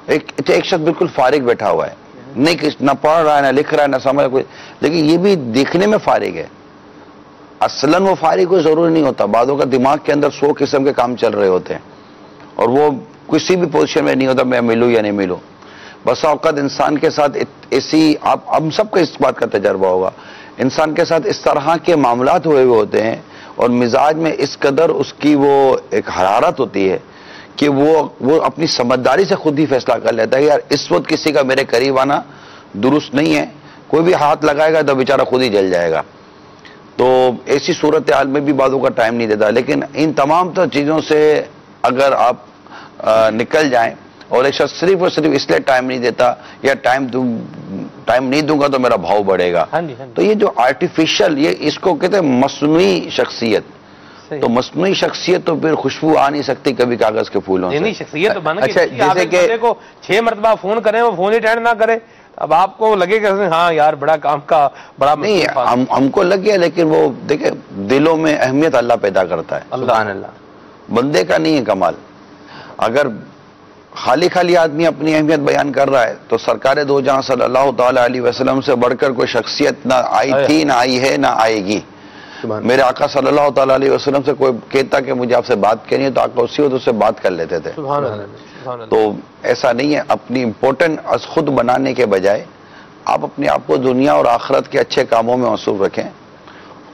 S3: ایک شخص بالکل فارغ بیٹھا ہوا ہے, نہ پڑھ رہا ہے, نہ لکھ رہا ہے, نہ سمجھ کوئی, لیکن یہ بھی دیکھنے میں فارغ ہے. اصلاً وہ فارغ کوئی ضروری نہیں ہوتا, بعضوں کا دماغ کے اندر 100 قسم کے کام چل رہے ہوتے ہیں اور وہ کسی بھی پوزیشن میں نہیں ہوتا میں ملوں یا نہیں ملوں. بس اوقات انسان کے ساتھ ایسی, ہم سب کو اس بات کا تجربہ ہوگا, انسان کے ساتھ اس طرح کے معاملات ہوئے ہوتے ہیں اور مزاج میں اس قدر اس کی وہ ایک حرارت ہوتی ہے کہ وہ اپنی سمجھداری سے خود ہی فیصلہ کر لیتا ہے کہ یار اس وقت کسی کا میرے قریب آنا درست نہیں ہے, کوئی بھی ہاتھ لگائے گا تو بیچارہ خود ہی جل جائے گا. تو ایسی صورتحال میں بھی بعضوں کا ٹائم نہیں دیتا. لیکن ان تمام تر چیزوں سے اگر آپ نکل جائیں, اور ایک شخص صرف اور صرف اس لیے ٹائم نہیں دیتا یا ٹائم نہیں دوں گا تو میرا بھاؤ بڑھے گا, تو یہ جو آرٹیفیشل, یہ اس کو کہتے ہیں مصنوعی شخصیت. تو مصنوعی شخصیت تو پھر خوشبو آ نہیں سکتی کبھی کاغذ کے پھولوں سے.
S2: شخصیت
S3: اچھا, جیسے کہ
S2: 6 مرتبہ فون کریں وہ فون ہی اٹینڈ نہ کرے, اب آپ کو لگے کہ ہاں یار بڑا کام کا بڑا نہیں,
S3: ہم کو لگ گیا, لیکن وہ دیکھیں دلوں میں اہمیت اللہ پیدا کرتا ہے,
S2: سبحان اللہ,
S3: بندے کا نہیں ہے کمال. اگر خالی آدمی اپنی اہمیت بیان کر رہا ہے تو سرکار دو جہاں صلی اللہ تعالی علیہ وسلم سے بڑھ کر کوئی شخصیت نہ آئی تھی, نہ آئی ہے, نہ آئے گی. میرے آقا صلی اللہ تعالی علیہ وسلم سے کوئی کہتا کہ مجھے آپ سے بات کرنی ہے تو آقا اسی وقت اس سے بات کر لیتے تھے. تو ایسا نہیں ہے, اپنی امپورٹنٹ از خود بنانے کے بجائے آپ اپنے آپ کو دنیا اور آخرت کے اچھے کاموں میں مصروف رکھیں.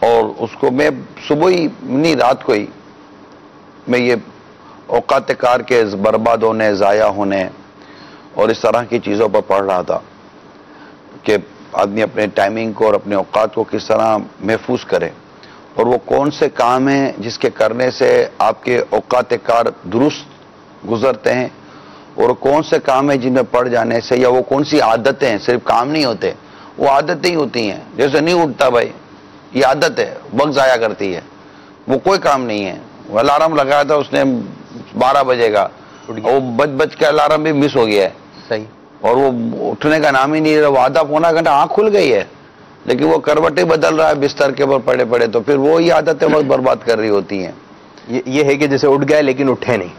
S3: اور اس کو میں صبح ہی نہیں رات کو ہی میں یہ اوقات کار کے برباد ہونے, ضائع ہونے اور اس طرح کی چیزوں پر پڑھ رہا تھا کہ آدمی اپنے ٹائمنگ کو اور اپنے اوقات کو کس طرح محفوظ کرے, اور وہ کون سے کام ہیں جس کے کرنے سے آپ کے اوقات کار درست گزرتے ہیں, اور کون سے کام ہیں جن میں پڑ جانے سے, یا وہ کون سی عادتیں ہیں, صرف کام نہیں ہوتے, وہ عادتیں ہی ہوتی ہیں. جیسے نہیں اٹھتا بھائی, یہ عادت ہے, وقت ضائع کرتی ہے, وہ کوئی کام نہیں ہے. وہ الارم لگایا تھا اس نے 12 بجے کا, وہ بج کے الارم بھی مس ہو گیا ہے,
S2: صحیح,
S3: اور وہ اٹھنے کا نام ہی نہیں, وہ آدھا پونا گھنٹہ آنکھ کھل گئی ہے لیکن وہ کروٹیں بدل رہا ہے بستر کے اوپر پڑے, تو پھر وہی عادتیں وقت برباد کر رہی ہوتی ہیں.
S1: یہ ہے کہ جیسے اٹھ گئے لیکن اٹھے نہیں.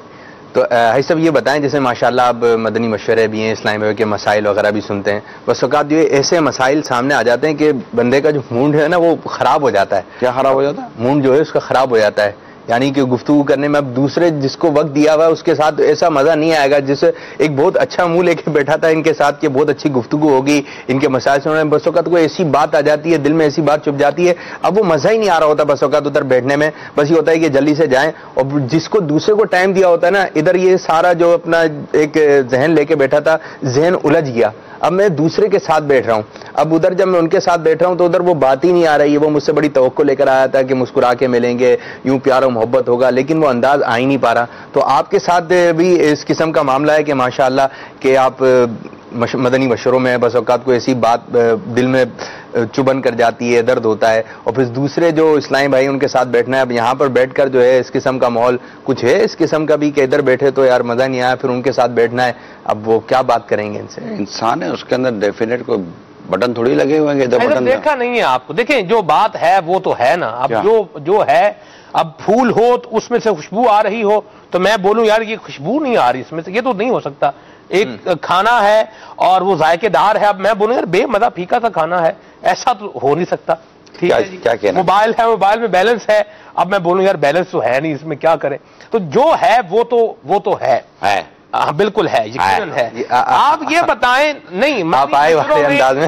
S1: تو حاج صاحب یہ بتائیں, جیسے ماشاءاللہ آپ مدنی مشورے بھی ہیں, اسلامی کے مسائل وغیرہ بھی سنتے ہیں, بس اوقات یہ ایسے مسائل سامنے آ جاتے ہیں کہ بندے کا جو موڈ ہے نا وہ خراب ہو جاتا ہے.
S3: کیا خراب ہو جاتا ہے؟
S1: موڈ جو ہے اس کا خراب ہو جاتا ہے, یعنی کہ گفتگو کرنے میں اب دوسرے جس کو وقت دیا ہوا ہے اس کے ساتھ ایسا مزہ نہیں آئے گا جسے ایک بہت اچھا منہ لے کے بیٹھا تھا ان کے ساتھ کہ بہت اچھی گفتگو ہوگی, ان کے مسائل سننے میں, بس اوقات کوئی ایسی بات آ جاتی ہے, دل میں ایسی بات چھپ جاتی ہے, اب وہ مزہ ہی نہیں آ رہا ہوتا بس اوقات ادھر بیٹھنے میں. بس یہ ہوتا ہے کہ جلدی سے جائیں, اور جس کو دوسرے کو ٹائم دیا ہوتا ہے نا, ادھر یہ سارا جو اپنا ایک ذہن لے کے بیٹھا تھا, ذہن الجھ گیا, اب میں دوسرے کے ساتھ بیٹھ رہا ہوں, اب ادھر جب میں ان کے ساتھ بیٹھ رہا ہوں تو ادھر وہ بات ہی نہیں آ رہی ہے. وہ مجھ سے بڑی توقع لے کر آیا تھا کہ مسکرا کے ملیں گے, یوں پیار و محبت ہوگا, لیکن وہ انداز آ ہی نہیں پا رہا. تو آپ کے ساتھ بھی اس قسم کا معاملہ ہے کہ ماشاءاللہ کہ آپ مدنی مشوروں میں بس اوقات کو ایسی بات دل میں چبھن کر جاتی ہے, درد ہوتا ہے, اور پھر دوسرے جو اسلامی بھائی ان کے ساتھ بیٹھنا ہے, اب یہاں پر بیٹھ کر جو ہے اس قسم کا ماحول کچھ ہے اس قسم کا بھی کہ ادھر بیٹھے تو یار مزہ نہیں آیا, پھر ان کے ساتھ بیٹھنا ہے, اب وہ کیا بات کریں گے ان سے؟
S3: انسان ہے, اس کے اندر ڈیفینیٹ کوئی بٹن تھوڑی لگے ہوئے ہیں, ادھر بٹن
S2: دیکھا نہیں ہے آپ کو. دیکھیں جو بات ہے وہ تو ہے نا, اب جو ہے, اب پھول ہو تو اس میں سے خوشبو آ رہی ہو تو میں بولوں یار یہ خوشبو نہیں آ رہی اس میں سے, یہ تو نہیں ہو سکتا. ایک کھانا ہے اور وہ ذائقے دار ہے, اب میں بولوں یار بے مزہ پھیکا سا کھانا ہے, ایسا تو ہو نہیں سکتا. ٹھیک ہے جی, موبائل ہے, موبائل میں بیلنس ہے, اب میں بولوں یار بیلنس تو ہے نہیں اس میں, کیا کریں. تو جو ہے وہ تو ہے, بالکل ہے, یقیناً ہے. آپ یہ بتائیں, نہیں آپ آئے والے انداز میں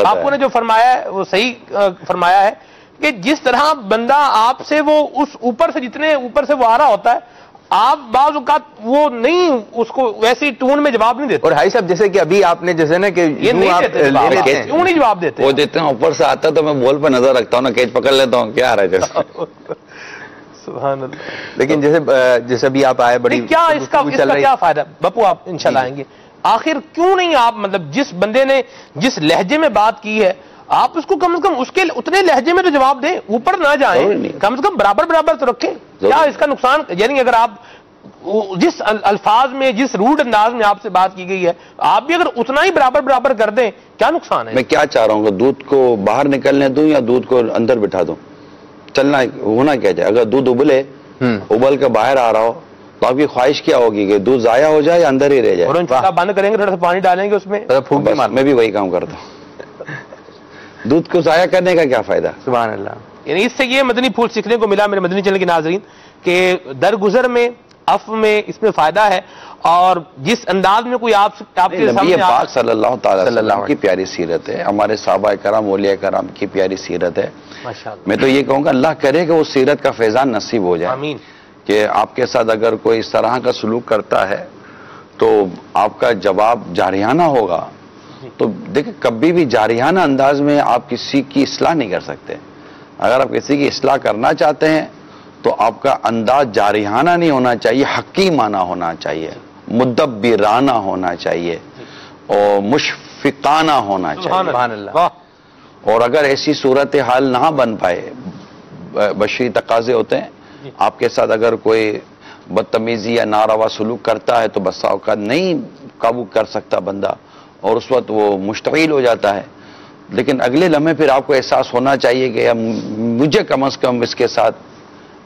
S2: آپ نے جو فرمایا ہے وہ صحیح فرمایا ہے کہ جس طرح بندہ آپ سے وہ اس اوپر سے جتنے اوپر سے وہ آ رہا ہوتا ہے, آپ بعض اوقات وہ نہیں اس کو ویسی ٹون میں جواب نہیں دیتے.
S1: اور بھائی صاحب جیسے کہ ابھی آپ نے جیسے نا کہ
S2: یہ نہیں جواب دیتے,
S3: وہ دیتے ہیں اوپر سے آتا ہے تو میں بول پہ نظر رکھتا ہوں نا, کیچ پکڑ لیتا ہوں, کیا آ رہا ہے جیسے
S2: سبحان اللہ.
S1: لیکن جیسے ابھی آپ آئے, بڑی
S2: کیا اس کا کیا فائدہ بپو, آپ انشاءاللہ آئیں گے. آخر کیوں نہیں آپ مطلب جس بندے نے جس لہجے میں بات کی ہے آپ اس کو کم از کم اس کے اتنے لہجے میں تو جواب دیں, اوپر نہ جائیں, کم از کم برابر تو رکھیں. کیا اس کا نقصان, یعنی اگر آپ جس الفاظ میں جس روڈ انداز میں آپ سے بات کی گئی ہے آپ بھی اگر اتنا ہی برابر کر دیں, کیا نقصان ہے؟
S3: میں کیا چاہ رہا ہوں کہ دودھ کو باہر نکلنے دوں یا دودھ کو اندر بٹھا دوں, چلنا ہونا کیا چاہے. اگر دودھ ابلے, ابل کے باہر آ رہا ہو تو آپ کی خواہش کیا ہوگی کہ دودھ ضائع ہو جائے یا اندر ہی رہ جائے؟
S2: اور چولہا بند کریں گے، تھوڑا سا پانی ڈالیں گے اس میں،
S3: بس میں بھی وہی کام کرتا ہوں. دودھ کو ضائع کرنے کا کیا فائدہ؟
S1: سبحان اللہ.
S2: یعنی اس سے یہ مدنی پھول سیکھنے کو ملا میرے مدنی چینل کے ناظرین کہ درگزر میں، عفو میں، اس میں فائدہ ہے. اور جس انداز میں کوئی آپ کے
S3: نبی
S2: سامنے
S3: پاک صلی اللہ تعالی وسلم کی پیاری سیرت ہے، ہمارے صحابہ کرام اولیاء کرام کی پیاری سیرت ہے.
S2: ماشاءاللہ،
S3: میں تو یہ کہوں گا اللہ کرے کہ وہ سیرت کا فیضان نصیب ہو جائے،
S2: آمین.
S3: کہ آپ کے ساتھ اگر کوئی اس طرح کا سلوک کرتا ہے تو آپ کا جواب جارحانہ ہوگا. تو دیکھیں کبھی بھی جارحانہ انداز میں آپ کسی کی اصلاح نہیں کر سکتے. اگر آپ کسی کی اصلاح کرنا چاہتے ہیں تو آپ کا انداز جارحانہ نہیں ہونا چاہیے، حکیمانہ ہونا چاہیے، مدبرانہ ہونا چاہیے اور مشفقانہ ہونا چاہیے.
S1: سبحان اللہ.
S2: واہ.
S3: اور اگر ایسی صورتحال نہ بن پائے، بشری تقاضے ہوتے ہیں، آپ کے ساتھ اگر کوئی بدتمیزی یا ناروا سلوک کرتا ہے تو بس اوقات نہیں قابو کر سکتا بندہ، اور اس وقت وہ مشتعل ہو جاتا ہے. لیکن اگلے لمحے پھر آپ کو احساس ہونا چاہیے کہ مجھے کم از کم اس کے ساتھ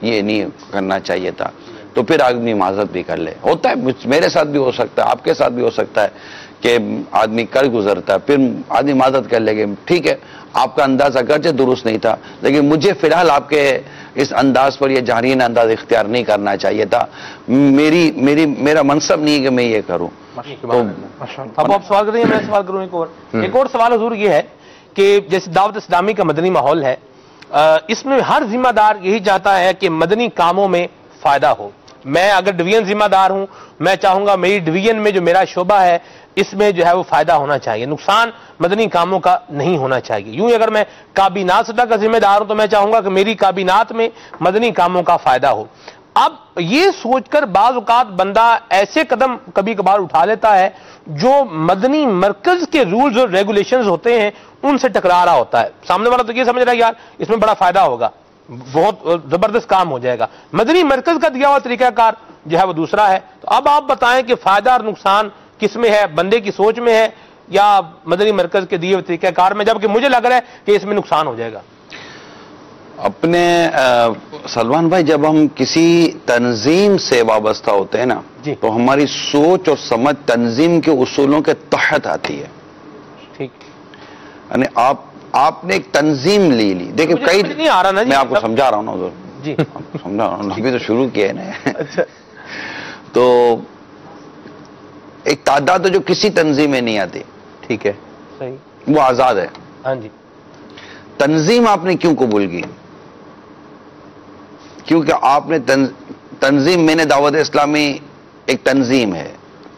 S3: یہ نہیں کرنا چاہیے تھا، تو پھر آدمی معذرت بھی کر لے. ہوتا ہے، میرے ساتھ بھی ہو سکتا ہے، آپ کے ساتھ بھی ہو سکتا ہے کہ آدمی کر گزرتا ہے، پھر آدمی معذرت کر لے گا، ٹھیک ہے آپ کا انداز اگرچہ درست نہیں تھا لیکن مجھے فی الحال آپ کے اس انداز پر یہ جارحانہ انداز اختیار نہیں کرنا چاہیے تھا، میرا منصب نہیں ہے کہ میں یہ کروں.
S2: اب آپ سوال کریں، میں سوال کروں ایک اور سوال حضور یہ ہے کہ جیسے دعوت اسلامی کا مدنی ماحول ہے، اس میں ہر ذمہ دار یہی چاہتا ہے کہ مدنی کاموں میں فائدہ ہو. میں اگر ڈویژن ذمہ دار ہوں، میں چاہوں گا میری ڈویژن میں جو میرا شعبہ ہے اس میں جو ہے وہ فائدہ ہونا چاہیے، نقصان مدنی کاموں کا نہیں ہونا چاہیے. یوں ہی اگر میں کابینات سطح کا ذمہ دار ہوں تو میں چاہوں گا کہ میری کابینات میں مدنی کاموں کا فائدہ ہو. اب یہ سوچ کر بعض اوقات بندہ ایسے قدم کبھی کبھار اٹھا لیتا ہے جو مدنی مرکز کے رولز اور ریگولیشنز ہوتے ہیں ان سے ٹکرا رہا ہوتا ہے. سامنے والا تو یہ سمجھ رہا ہے یار اس میں بڑا فائدہ ہوگا، بہت زبردست کام ہو جائے گا. مدنی مرکز کا دیا ہوا طریقہ کار جو ہے وہ دوسرا ہے. تو اب آپ بتائیں کہ فائدہ اور نقصان کس میں ہے، بندے کی سوچ میں ہے یا مدنی مرکز کے دیے ہوئے طریقہ کار میں، جبکہ مجھے لگ رہا ہے کہ اس میں نقصان ہو جائے گا.
S3: اپنے سلمان بھائی جب ہم کسی تنظیم سے وابستہ ہوتے ہیں نا
S2: جی.
S3: تو ہماری سوچ اور سمجھ تنظیم کے اصولوں کے تحت آتی ہے.
S2: ٹھیک،
S3: یعنی آپ نے ایک تنظیم لی، دیکھیں کئی
S2: نہیں آ رہا نا جی،
S3: میں آپ کو سمجھا رہا ہوں نا حضور،
S2: جی
S3: سمجھا رہا ہوں، ابھی تو شروع کیا ہے نا.
S2: اچھا،
S3: تو ایک تعداد جو کسی تنظیم میں نہیں آتی،
S1: ٹھیک ہے،
S2: صحیح،
S3: وہ آزاد ہے.
S2: ہاں جی.
S3: تنظیم آپ نے کیوں قبول کی؟ کیونکہ آپ نے تنظیم، میں نے دعوت اسلامی ایک تنظیم ہے،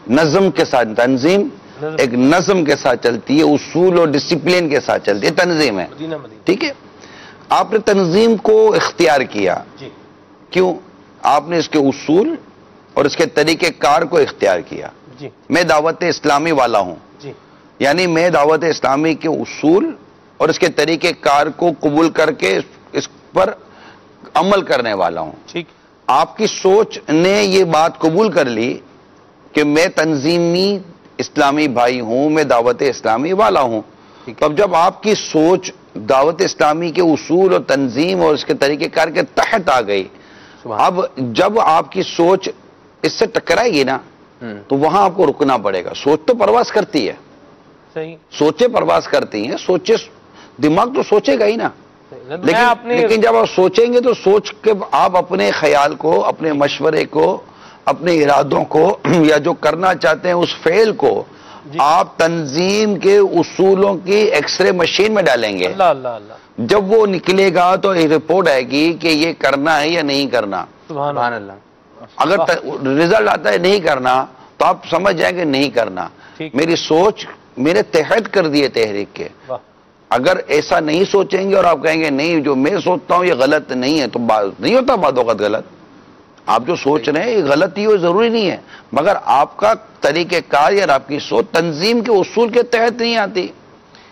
S3: نظم کے ساتھ، تنظیم ایک نظم کے ساتھ چلتی ہے، اصول اور ڈسپلن کے ساتھ چلتی ہے، تنظیم ہے،
S2: مدینہ مدینہ.
S3: ٹھیک ہے. آپ نے تنظیم کو اختیار کیا،
S2: جی
S3: کیوں؟ آپ نے اس کے اصول اور اس کے طریقہ کار کو اختیار کیا.
S2: جی
S3: میں دعوت اسلامی والا ہوں،
S2: جی
S3: یعنی میں دعوت اسلامی کے اصول اور اس کے طریقہ کار کو قبول کر کے اس پر عمل کرنے والا ہوں.
S2: ٹھیک.
S3: آپ کی سوچ نے یہ بات قبول کر لی کہ میں تنظیمی اسلامی بھائی ہوں، میں دعوت اسلامی والا ہوں. اب جب آپ کی سوچ دعوت اسلامی کے اصول اور تنظیم اور اس کے طریقہ کار کے تحت آ گئی، اب جب آپ کی سوچ اس سے ٹکرائے گی نا تو وہاں آپ کو رکنا پڑے گا. سوچ تو پرواز کرتی ہے،
S2: صحیح،
S3: سوچیں پرواز کرتی ہیں، سوچیں، دماغ تو سوچے گا ہی نا. لیکن جب آپ سوچیں گے تو سوچ کے آپ اپنے خیال کو، اپنے مشورے کو، اپنے ارادوں کو یا جو کرنا چاہتے ہیں اس فعل کو آپ تنظیم کے اصولوں کی ایکس رے مشین میں ڈالیں گے.
S2: اللہ اللہ اللہ.
S3: جب وہ نکلے گا تو ایک رپورٹ آئے گی کہ یہ کرنا ہے یا نہیں کرنا.
S2: سبحان
S1: اللہ.
S3: اگر رزلٹ آتا ہے نہیں کرنا تو آپ سمجھ جائیں گے نہیں کرنا. میری سوچ میرے تحت کر دیے تحریک کے. اگر ایسا نہیں سوچیں گے اور آپ کہیں گے نہیں جو میں سوچتا ہوں یہ غلط نہیں ہے، تو نہیں ہوتا بعض اوقات غلط. آپ جو سوچ رہے ہیں یہ غلطی ہو ضروری نہیں ہے، مگر آپ کا طریقہ کار یا آپ کی سوچ تنظیم کے اصول کے تحت نہیں آتی.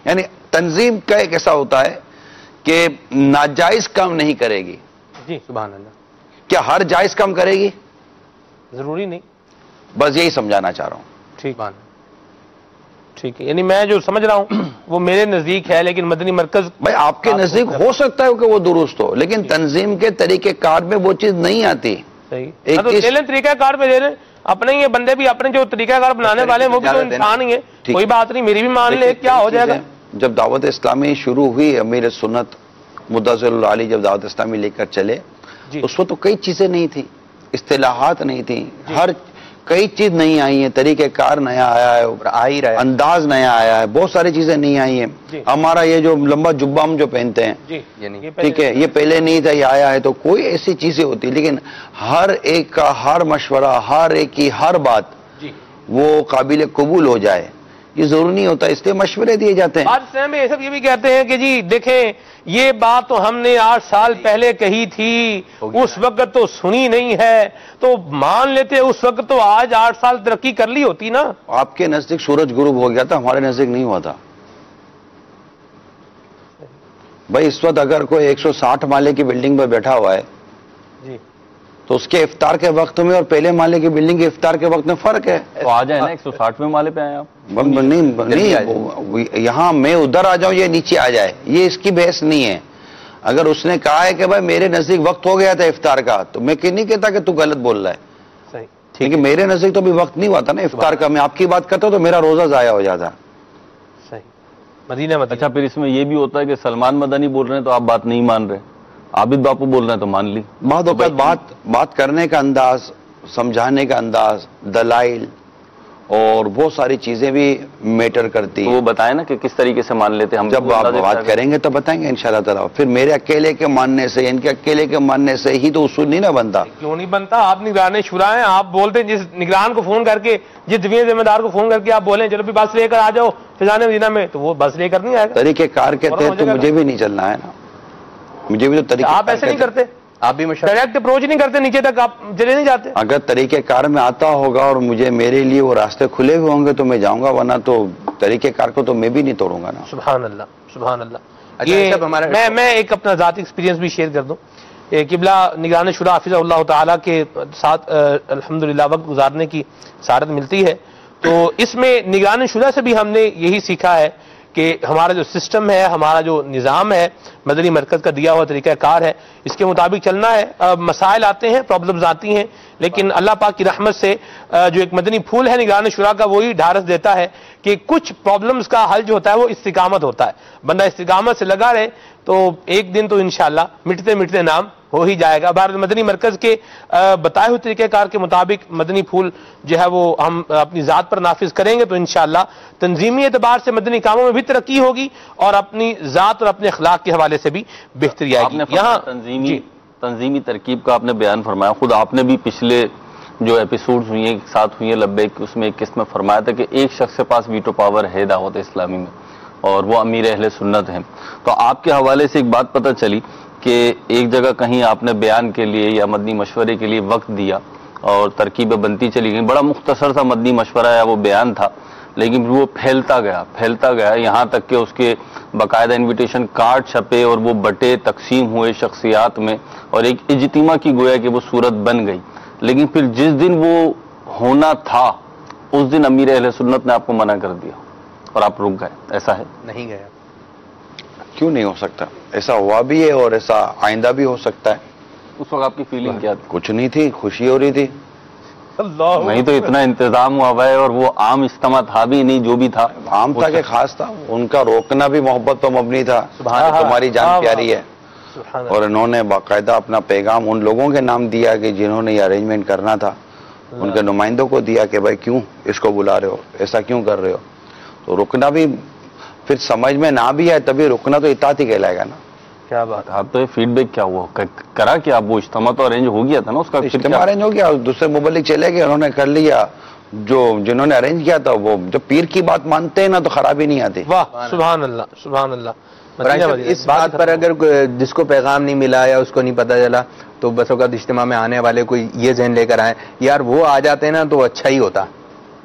S3: یعنی تنظیم کا ایک ایسا ہوتا ہے کہ ناجائز کام نہیں کرے گی.
S2: جی سبحان اللہ.
S3: کیا ہر جائز کام کرے گی؟
S2: ضروری نہیں.
S3: بس یہی سمجھانا چاہ رہا ہوں.
S2: ٹھیک ٹھیک ہے، یعنی میں جو سمجھ رہا ہوں وہ میرے نزدیک ہے، لیکن مدنی مرکز
S3: بھائی آپ کے نزدیک ہو سکتا ہے کہ وہ درست ہو، لیکن تنظیم کے طریقہ کار میں وہ چیز نہیں آتی.
S2: طریقہ کار پہ دے رہے ہیں اپنے، یہ بندے بھی اپنے جو طریقہ کار بنانے والے ہیں وہ بھی تو انسان ہی ہے، کوئی بات نہیں میری بھی مان لے، کیا ہو جائے گا.
S3: جب دعوت اسلامی شروع ہوئی، امیر سنت مدثر اللہ علیہ جب دعوت اسلامی لے کر چلے، اس وقت تو کئی چیزیں نہیں تھی، اصطلاحات نہیں تھی، کئی چیز نہیں آئی ہیں، طریقہ کار نیا آیا ہے، انداز نیا آیا ہے، بہت ساری چیزیں نہیں آئی ہیں. ہمارا یہ جو لمبا جبہ ہم جو پہنتے ہیں، ٹھیک ہے، یہ پہلے نہیں تھا، یہ آیا ہے. تو کوئی ایسی چیزیں ہوتی، لیکن ہر ایک کا ہر مشورہ، ہر ایک کی ہر بات وہ قابل قبول ہو جائے یہ ضروری نہیں ہوتا، اس لیے مشورے دیے جاتے ہیں.
S2: آج میں یہ سب یہ بھی کہتے ہیں کہ جی دیکھیں یہ بات تو ہم نے 8 سال پہلے کہی تھی، اس وقت تو سنی نہیں ہے، تو مان لیتے اس وقت تو آج 8 سال ترقی کر لی ہوتی نا.
S3: آپ کے نزدیک سورج غروب ہو گیا تھا، ہمارے نزدیک نہیں ہوا تھا. بھائی اس وقت اگر کوئی 160 مالے کی بلڈنگ پر بیٹھا ہوا ہے تو اس کے افطار کے وقت میں اور پہلے مالے کی بلڈنگ کے افطار کے وقت میں فرق ہے.
S4: تو آ جائے نا 160ویں مالے پہ آئے آپ.
S3: نہیں، یہاں میں ادھر آ جاؤں یہ نیچے آ جائے، یہ اس کی بحث نہیں ہے. اگر اس نے کہا ہے کہ بھائی میرے نزدیک وقت ہو گیا تھا افطار کا، تو میں نہیں کہتا کہ تو غلط بول رہا ہے، ٹھیک ہے، میرے نزدیک تو ابھی وقت نہیں ہوا تھا نا افطار کا. میں آپ کی بات کرتا تو میرا روزہ ضائع ہو جاتا.
S4: اچھا پھر اس میں یہ بھی ہوتا ہے کہ سلمان مدنی بول رہے ہیں تو آپ بات نہیں مان رہے، عابد باپو بول رہے ہیں تو مان لی.
S3: بعض اوقات بات کرنے کا انداز، سمجھانے کا انداز، دلائل اور بہت ساری چیزیں بھی میٹر کرتی ہیں.
S4: وہ بتائیں نا کہ کس طریقے سے مان لیتے. ہم
S3: جب آپ بات کریں گے تو بتائیں گے انشاءاللہ تعالیٰ. پھر میرے اکیلے کے ماننے سے، ان کے اکیلے کے ماننے سے ہی تو اصول نہیں نا بنتا.
S2: کیوں نہیں بنتا؟ آپ نگران شورا ہیں، آپ بولتے ہیں جس نگران کو فون کر کے، جس دنیا ذمہ دار کو فون کر کے آپ بولیں چلو بھی بس لے کر آ جاؤ فضان مدینہ میں، تو وہ بس لے کر نہیں آئے گا.
S3: طریقہ کار کے تحت تو مجھے بھی نہیں چلنا ہے نا، مجھے بھی تو طریقہ.
S2: آپ ایسے نہیں کرتے، آپ بھی ڈائریکٹ اپروچ نہیں کرتے نیچے تک، آپ چلے نہیں جاتے.
S3: اگر طریقہ کار میں آتا ہوگا اور مجھے میرے لیے وہ راستے کھلے ہوئے ہوں گے تو میں جاؤں گا، ورنہ تو طریقہ کار کو تو میں بھی نہیں توڑوں گا نا.
S2: سبحان اللہ سبحان اللہ. میں ایک اپنا ذاتی ایکسپیرینس بھی شیئر کر دوں. قبلہ نگران شورا حافظ اللہ تعالیٰ کے ساتھ الحمدللہ وقت گزارنے کی سعادت ملتی ہے، تو اس میں نگران شورا سے بھی ہم نے یہی سیکھا ہے کہ ہمارا جو سسٹم ہے، ہمارا جو نظام ہے، مدنی مرکز کا دیا ہوا طریقہ کار ہے، اس کے مطابق چلنا ہے. مسائل آتے ہیں، پرابلمز آتی ہیں، لیکن اللہ پاک کی رحمت سے جو ایک مدنی پھول ہے نگران شورا کا، وہی ڈھارس دیتا ہے کہ کچھ پرابلمز کا حل جو ہوتا ہے وہ استقامت ہوتا ہے. بندہ استقامت سے لگا رہے تو ایک دن تو انشاءاللہ مٹتے مٹتے نام ہو ہی جائے گا. بھارت مدنی مرکز کے بتائے ہوئے طریقہ کار کے مطابق مدنی پھول جو ہے وہ ہم اپنی ذات پر نافذ کریں گے تو انشاءاللہ تنظیمی اعتبار سے مدنی کاموں میں بھی ترقی ہوگی اور اپنی ذات اور اپنے اخلاق کے حوالے سے بھی بہتری آئے گی. یہاں
S4: تنظیمی ترکیب کا آپ نے بیان فرمایا، خود آپ نے بھی پچھلے جو ایپیسوڈز ہوئی ہیں ساتھ ہوئی ہیں لبیک، اس میں ایک قسط میں فرمایا تھا کہ ایک شخص کے پاس ویٹو پاور ہے دعوت اسلامی میں اور وہ امیر اہل سنت ہیں. تو آپ کے حوالے سے ایک بات پتہ چلی کہ ایک جگہ کہیں آپ نے بیان کے لیے یا مدنی مشورے کے لیے وقت دیا اور ترکیبیں بنتی چلی گئیں، بڑا مختصر سا مدنی مشورہ یا وہ بیان تھا، لیکن وہ پھیلتا گیا یہاں تک کہ اس کے باقاعدہ انویٹیشن کارڈ چھپے اور وہ بٹے تقسیم ہوئے شخصیات میں اور ایک اجتماع کی گویا کہ وہ صورت بن گئی. لیکن پھر جس دن وہ ہونا تھا اس دن امیر اہل سنت نے آپ کو منع کر دیا اور آپ رک گئے. ایسا ہے؟
S1: نہیں گیا.
S3: کیوں نہیں ہو سکتا؟ ایسا ہوا بھی ہے اور ایسا آئندہ بھی ہو سکتا ہے.
S4: اس وقت آپ کی فیلنگ کیا تھی؟
S3: کچھ نہیں تھی، خوشی ہو رہی تھی.
S4: نہیں تو اتنا انتظام ہوا ہے اور وہ عام اجتماع تھا بھی نہیں، جو بھی تھا
S3: عام تھا کہ خاص تھا. ان کا روکنا بھی محبت پر مبنی تھا، تمہاری جان پیاری ہے، اور انہوں نے باقاعدہ اپنا پیغام ان لوگوں کے نام دیا کہ جنہوں نے یہ ارینجمنٹ کرنا تھا، ان کے نمائندوں کو دیا کہ بھائی کیوں اس کو بلا رہے ہو، ایسا کیوں کر رہے ہو. تو رکنا بھی پھر سمجھ میں نہ بھی آئے تبھی رکنا تو اطاعت ہی کہلائے گا نا.
S2: کیا بات.
S4: آپ تو فیڈ بیک کیا ہوا کرا کہ آپ وہ اجتماع تو ارینج ہو گیا تھا نا، اس کا
S3: اجتماع ارینج ہو گیا، دوسرے مبلغ چلے گئے، انہوں نے کر لیا. جنہوں نے ارینج کیا تھا وہ جب پیر کی بات مانتے ہیں نا تو خرابی نہیں آتی.
S2: واہ سبحان اللہ سبحان اللہ.
S1: اس بات پر اگر جس کو پیغام نہیں ملا یا اس کو نہیں پتا چلا تو بس اوقات اجتماع میں آنے والے کوئی یہ ذہن لے کر آئے یار وہ آ جاتے ہیں نا تو اچھا ہی ہوتا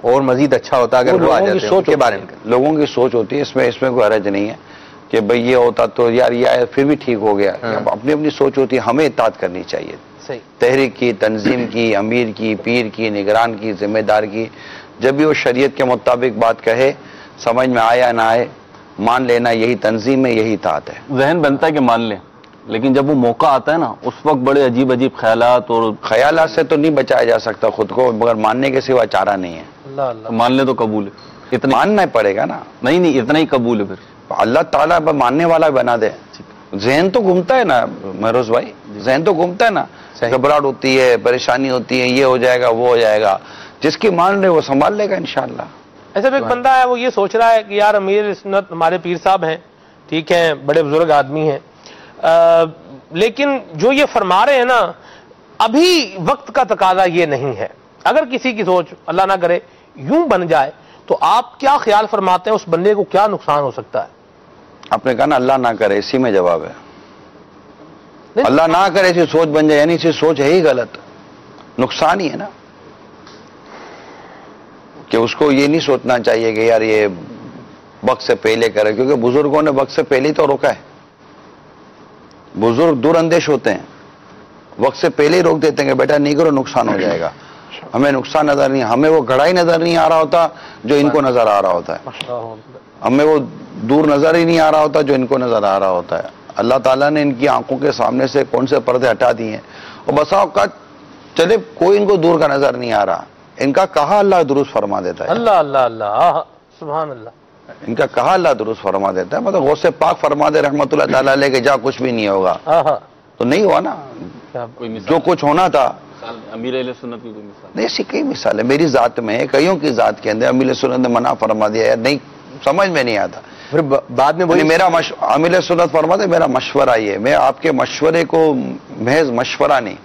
S1: اور مزید اچھا ہوتا اگر وہ آ جاتے ہیں. کے بارے میں
S3: لوگوں کی سوچ ہوتی ہے، اس میں کوئی حرج نہیں ہے کہ بھئی یہ ہوتا تو یار یہ آیا پھر بھی ٹھیک ہو گیا. اپنی اپنی سوچ ہوتی ہے، ہمیں اطاعت کرنی چاہیے. تحریک کی، تنظیم کی، امیر کی، پیر کی، نگران کی، ذمہ دار کی. جب بھی وہ شریعت کے مطابق بات کہے، سمجھ میں آیا نہ آئے، مان لینا یہی تنظیم ہے، یہی اطاعت ہے.
S4: ذہن بنتا ہے کہ مان لیں. لیکن جب وہ موقع آتا ہے نا اس وقت بڑے عجیب عجیب خیالات اور
S3: خیالات سے تو نہیں بچایا جا سکتا خود کو، مگر ماننے کے سوا چارہ نہیں ہے.
S2: اللہ اللہ
S4: مان لیں تو قبول ہے، اتنا
S3: ماننا پڑے گا نا.
S4: نہیں اتنا ہی قبول ہے پھر.
S3: اللہ تعالیٰ ماننے والا بنا دے. ذہن تو گھومتا ہے نا مہروز بھائی، ذہن تو گھومتا ہے نا، گھبراہٹ ہوتی ہے، پریشانی ہوتی ہے، یہ ہو جائے گا وہ ہو جائے گا. جس کی مان رہے وہ سنبھال لے گا انشاءاللہ.
S2: ایسا بھی ایک بندہ ہے وہ یہ سوچ رہا ہے کہ یار امیر سنت ہمارے پیر صاحب ہیں، ٹھیک ہیں، بڑے بزرگ آدمی ہیں، لیکن جو یہ فرما رہے ہیں نا ابھی وقت کا تقاضا یہ نہیں ہے. اگر کسی کی سوچ اللہ نہ کرے یوں بن جائے تو آپ کیا خیال فرماتے ہیں اس بندے کو کیا نقصان ہو سکتا ہے؟
S3: آپ نے کہا نا اللہ نہ کرے، اسی میں جواب ہے. اللہ نہ کرے ایسی سوچ بن جائے، یعنی ایسی سوچ ہے ہی غلط، نقصان ہی ہے نا. کہ اس کو یہ نہیں سوچنا چاہیے کہ یار یہ وقت سے پہلے کرے، کیونکہ بزرگوں نے وقت سے پہلے ہی تو روکا ہے. بزرگ دور اندیش ہوتے ہیں، وقت سے پہلے ہی روک دیتے ہیں کہ بیٹا نہیں کرو نقصان ہو جائے گا. ہمیں نقصان نظر نہیں، ہمیں وہ گھڑا ہی نظر نہیں آ رہا ہوتا جو ان کو نظر آ رہا ہوتا ہے. ہمیں وہ دور نظر ہی نہیں آ رہا ہوتا جو ان کو نظر آ رہا ہوتا ہے. اللہ تعالیٰ نے ان کی آنکھوں کے سامنے سے کون سے پردے ہٹا دیے ہیں، اور بسا اوقات چلے کوئی ان کو دور کا نظر نہیں آ رہا، ان کا کہا اللہ درست فرما دیتا ہے.
S2: اللہ اللہ اللہ سبحان اللہ.
S3: ان کا کہا اللہ درست فرما دیتا ہے. مطلب غوث پاک فرما دے رحمت اللہ تعالیٰ علیہ کہ جا کچھ بھی نہیں ہوگا، تو نہیں ہوا نا. جو کچھ ہونا تھا.
S4: امیر اہل سنت کی کوئی مثال
S3: نہیں، ایسی کئی مثال ہے میری ذات میں، کئیوں کی ذات کے اندر امیر سنت نے منع فرما دیا ہے، نہیں سمجھ میں نہیں آتا.
S2: پھر بعد میں وہی
S3: میرا امیر سنت فرما دے میرا مشورہ یہ ہے، میں آپ کے مشورے کو محض مشورہ نہیں،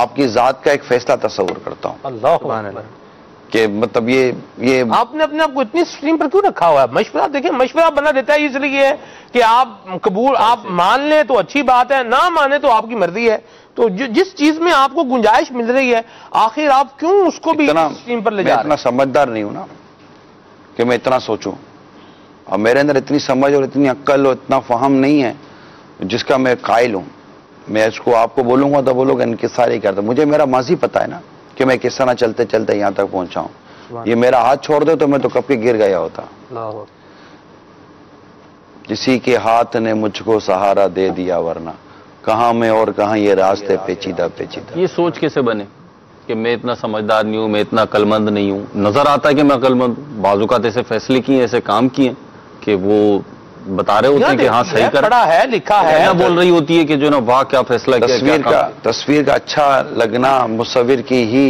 S3: آپ کی ذات کا ایک فیصلہ تصور کرتا ہوں.
S2: اللہ
S3: کہ مطلب یہ
S2: آپ نے اپنے آپ کو اتنی اسٹریم پر کیوں رکھا ہوا ہے؟ مشورہ دیکھیں، مشورہ بنا دیتا ہے اس لیے کہ آپ قبول، آپ مان لیں تو اچھی بات ہے، نہ مانے تو آپ کی مرضی ہے. تو جس چیز میں آپ کو گنجائش مل رہی ہے آخر آپ کیوں اس کو بھی اسٹریم پر لے جا رہے ہیں؟
S3: میں اتنا سمجھدار نہیں ہوں نا کہ میں اتنا سوچوں، اور میرے اندر اتنی سمجھ اور اتنی عقل اور اتنا فہم نہیں ہے جس کا میں قائل ہوں. میں اس کو آپ کو بولوں گا تو وہ لوگ انکسار ہی کرتے. مجھے میرا ماضی پتا ہے نا کہ میں کس طرح چلتے چلتے یہاں تک پہنچا ہوں. یہ میرا ہاتھ چھوڑ دے تو میں تو کب کے گر گیا ہوتا. کسی کے ہاتھ نے مجھ کو سہارا دے دیا، ورنہ کہاں میں اور کہاں یہ راستے پیچیدہ پیچیدہ.
S4: یہ سوچ کیسے بنے کہ میں اتنا سمجھدار نہیں ہوں، میں اتنا عقل مند نہیں ہوں؟ نظر آتا ہے کہ میں عقل مند ہوں، بعض اوقات ایسے فیصلے کیے، ایسے کام کیے کہ وہ بتا رہے ہوتے ہیں کہ ہاں صحیح کر
S2: پڑھا ہے، لکھا ہے،
S4: بول رہی ہوتی ہے کہ جو نا واہ کیا فیصلہ کیا.
S3: تصویر کا اچھا لگنا مصور کی ہی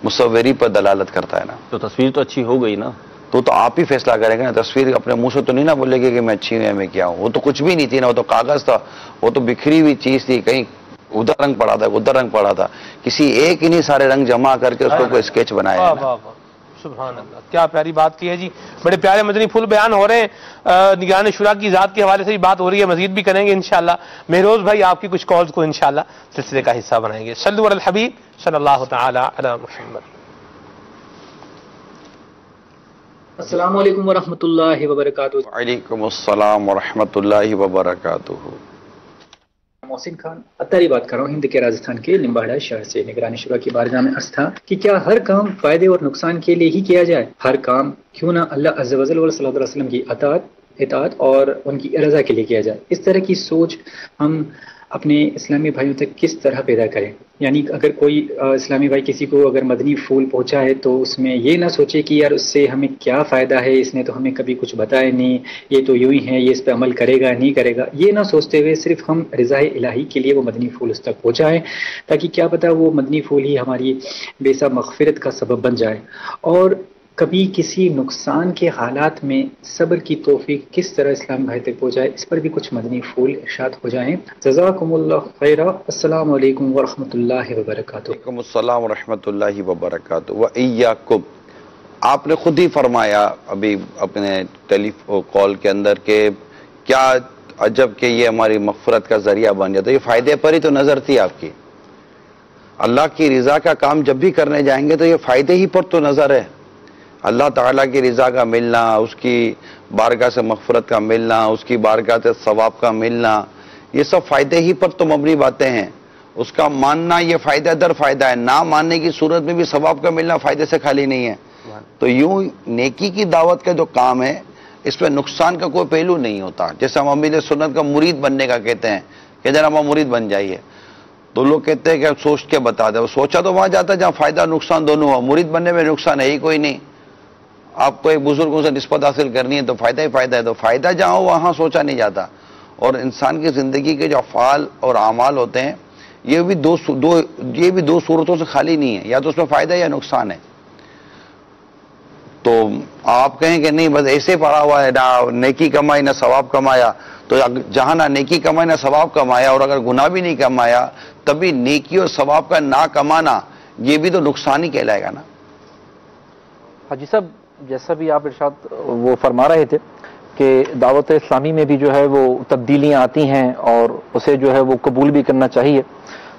S3: مصوری پر دلالت کرتا ہے نا.
S4: تو تصویر تو اچھی ہو گئی نا،
S3: تو آپ ہی فیصلہ کریں گے نا. تصویر اپنے منہ سے تو نہیں نا بولے گی کہ میں اچھی ہوں میں کیا ہوں. وہ تو کچھ بھی نہیں تھی نا، وہ تو کاغذ تھا، وہ تو بکھری ہوئی چیز تھی، کہیں ادھر رنگ پڑا تھا ادھر رنگ پڑا تھا، کسی ایک ہی نہیں سارے رنگ جمع کر کے اس کو کوئی اسکیچ بنایا.
S2: سبحان اللہ، کیا پیاری بات کی ہے جی. بڑے پیارے مدنی پھول بیان ہو رہے ہیں، نگران شورا کی ذات کے حوالے سے بھی بات ہو رہی ہے، مزید بھی کریں گے انشاءاللہ. مہروز بھائی آپ کی کچھ کالز کو انشاءاللہ سلسلے کا حصہ بنائیں گے. صلو علی الحبیب صلی اللہ تعالی علی محمد.
S5: السلام علیکم ورحمۃ اللہ وبرکاتہ.
S3: وعلیکم السلام ورحمۃ اللہ وبرکاتہ.
S5: محسن خان اتاری بات کر رہا ہوں، ہند کے راجستھان کے لمباڑا شہر سے. نگران شورا کی بارگاہ میں عرض تھا کہ کیا ہر کام فائدے اور نقصان کے لیے ہی کیا جائے؟ ہر کام کیوں نہ اللہ عز و جل اور صلی اللہ علیہ وسلم کی اطاعت اور ان کی رضا کے لیے کیا جائے؟ اس طرح کی سوچ ہم اپنے اسلامی بھائیوں تک کس طرح پیدا کریں؟ یعنی اگر کوئی اسلامی بھائی کسی کو اگر مدنی پھول پہنچا ہے تو اس میں یہ نہ سوچے کہ یار اس سے ہمیں کیا فائدہ ہے، اس نے تو ہمیں کبھی کچھ بتایا نہیں، یہ تو یوں ہی ہے، یہ اس پہ عمل کرے گا نہیں کرے گا. یہ نہ سوچتے ہوئے صرف ہم رضا الہی کے لیے وہ مدنی پھول اس تک پہنچائیں، تاکہ کیا پتہ وہ مدنی پھول ہی ہماری بے حساب مغفرت کا سبب بن جائے. اور کبھی کسی نقصان کے حالات میں صبر کی توفیق کس طرح اسلام بھائی تک پہنچائے، اس پر بھی کچھ مدنی پھول ارشاد ہو جائیں. جزاکم اللہ خیرہ. السلام علیکم ورحمۃ اللہ وبرکاتہ.
S3: وعلیکم السلام ورحمۃ اللہ وبرکاتہ. وإیاکم. آپ نے خود ہی فرمایا ابھی اپنے کال کے اندر کہ کیا عجب کہ یہ ہماری مغفرت کا ذریعہ بن جاتا ہے. یہ فائدے پر ہی تو نظر تھی آپ کی. اللہ کی رضا کا کام جب بھی کرنے جائیں گے تو یہ فائدے ہی پر تو نظر ہے. اللہ تعالیٰ کی رضا کا ملنا، اس کی بارگاہ سے مغفرت کا ملنا، اس کی بارگاہ سے ثواب کا ملنا، یہ سب فائدے ہی پر تو مبنی باتیں ہیں. اس کا ماننا یہ فائدہ در فائدہ ہے، نہ ماننے کی صورت میں بھی ثواب کا ملنا فائدے سے خالی نہیں ہے. تو یوں نیکی کی دعوت کا جو کام ہے اس میں نقصان کا کوئی پہلو نہیں ہوتا. جیسے ہم امیر سنت کا مرید بننے کا کہتے ہیں کہ جناب ہم مرید بن جائیے, تو لوگ کہتے ہیں کہ آپ سوچ کے بتا دیں. وہ سوچا تو وہاں جاتا ہے جہاں فائدہ نقصان دونوں ہو. مرید بننے میں نقصان ہے ہی کوئی نہیں. آپ کو ایک بزرگوں سے نسبت حاصل کرنی ہے تو فائدہ ہی فائدہ ہے, تو فائدہ جہاں ہو وہاں سوچا نہیں جاتا. اور انسان کی زندگی کے جو افعال اور اعمال ہوتے ہیں یہ بھی دو صورتوں سے خالی نہیں ہے, یا تو اس میں فائدہ یا نقصان ہے. تو آپ کہیں کہ نہیں بس ایسے پڑا ہوا ہے, نہ نیکی کمائی نہ ثواب کمایا, تو جہاں نہ نیکی کمائی نہ ثواب کمایا اور اگر گناہ بھی نہیں کمایا, تبھی نیکی اور ثواب کا نہ کمانا یہ بھی تو نقصان ہی کہلائے گا نا.
S6: حاجی صاحب جیسا بھی آپ ارشاد وہ فرما رہے تھے کہ دعوت اسلامی میں بھی جو ہے وہ تبدیلیاں آتی ہیں اور اسے جو ہے وہ قبول بھی کرنا چاہیے.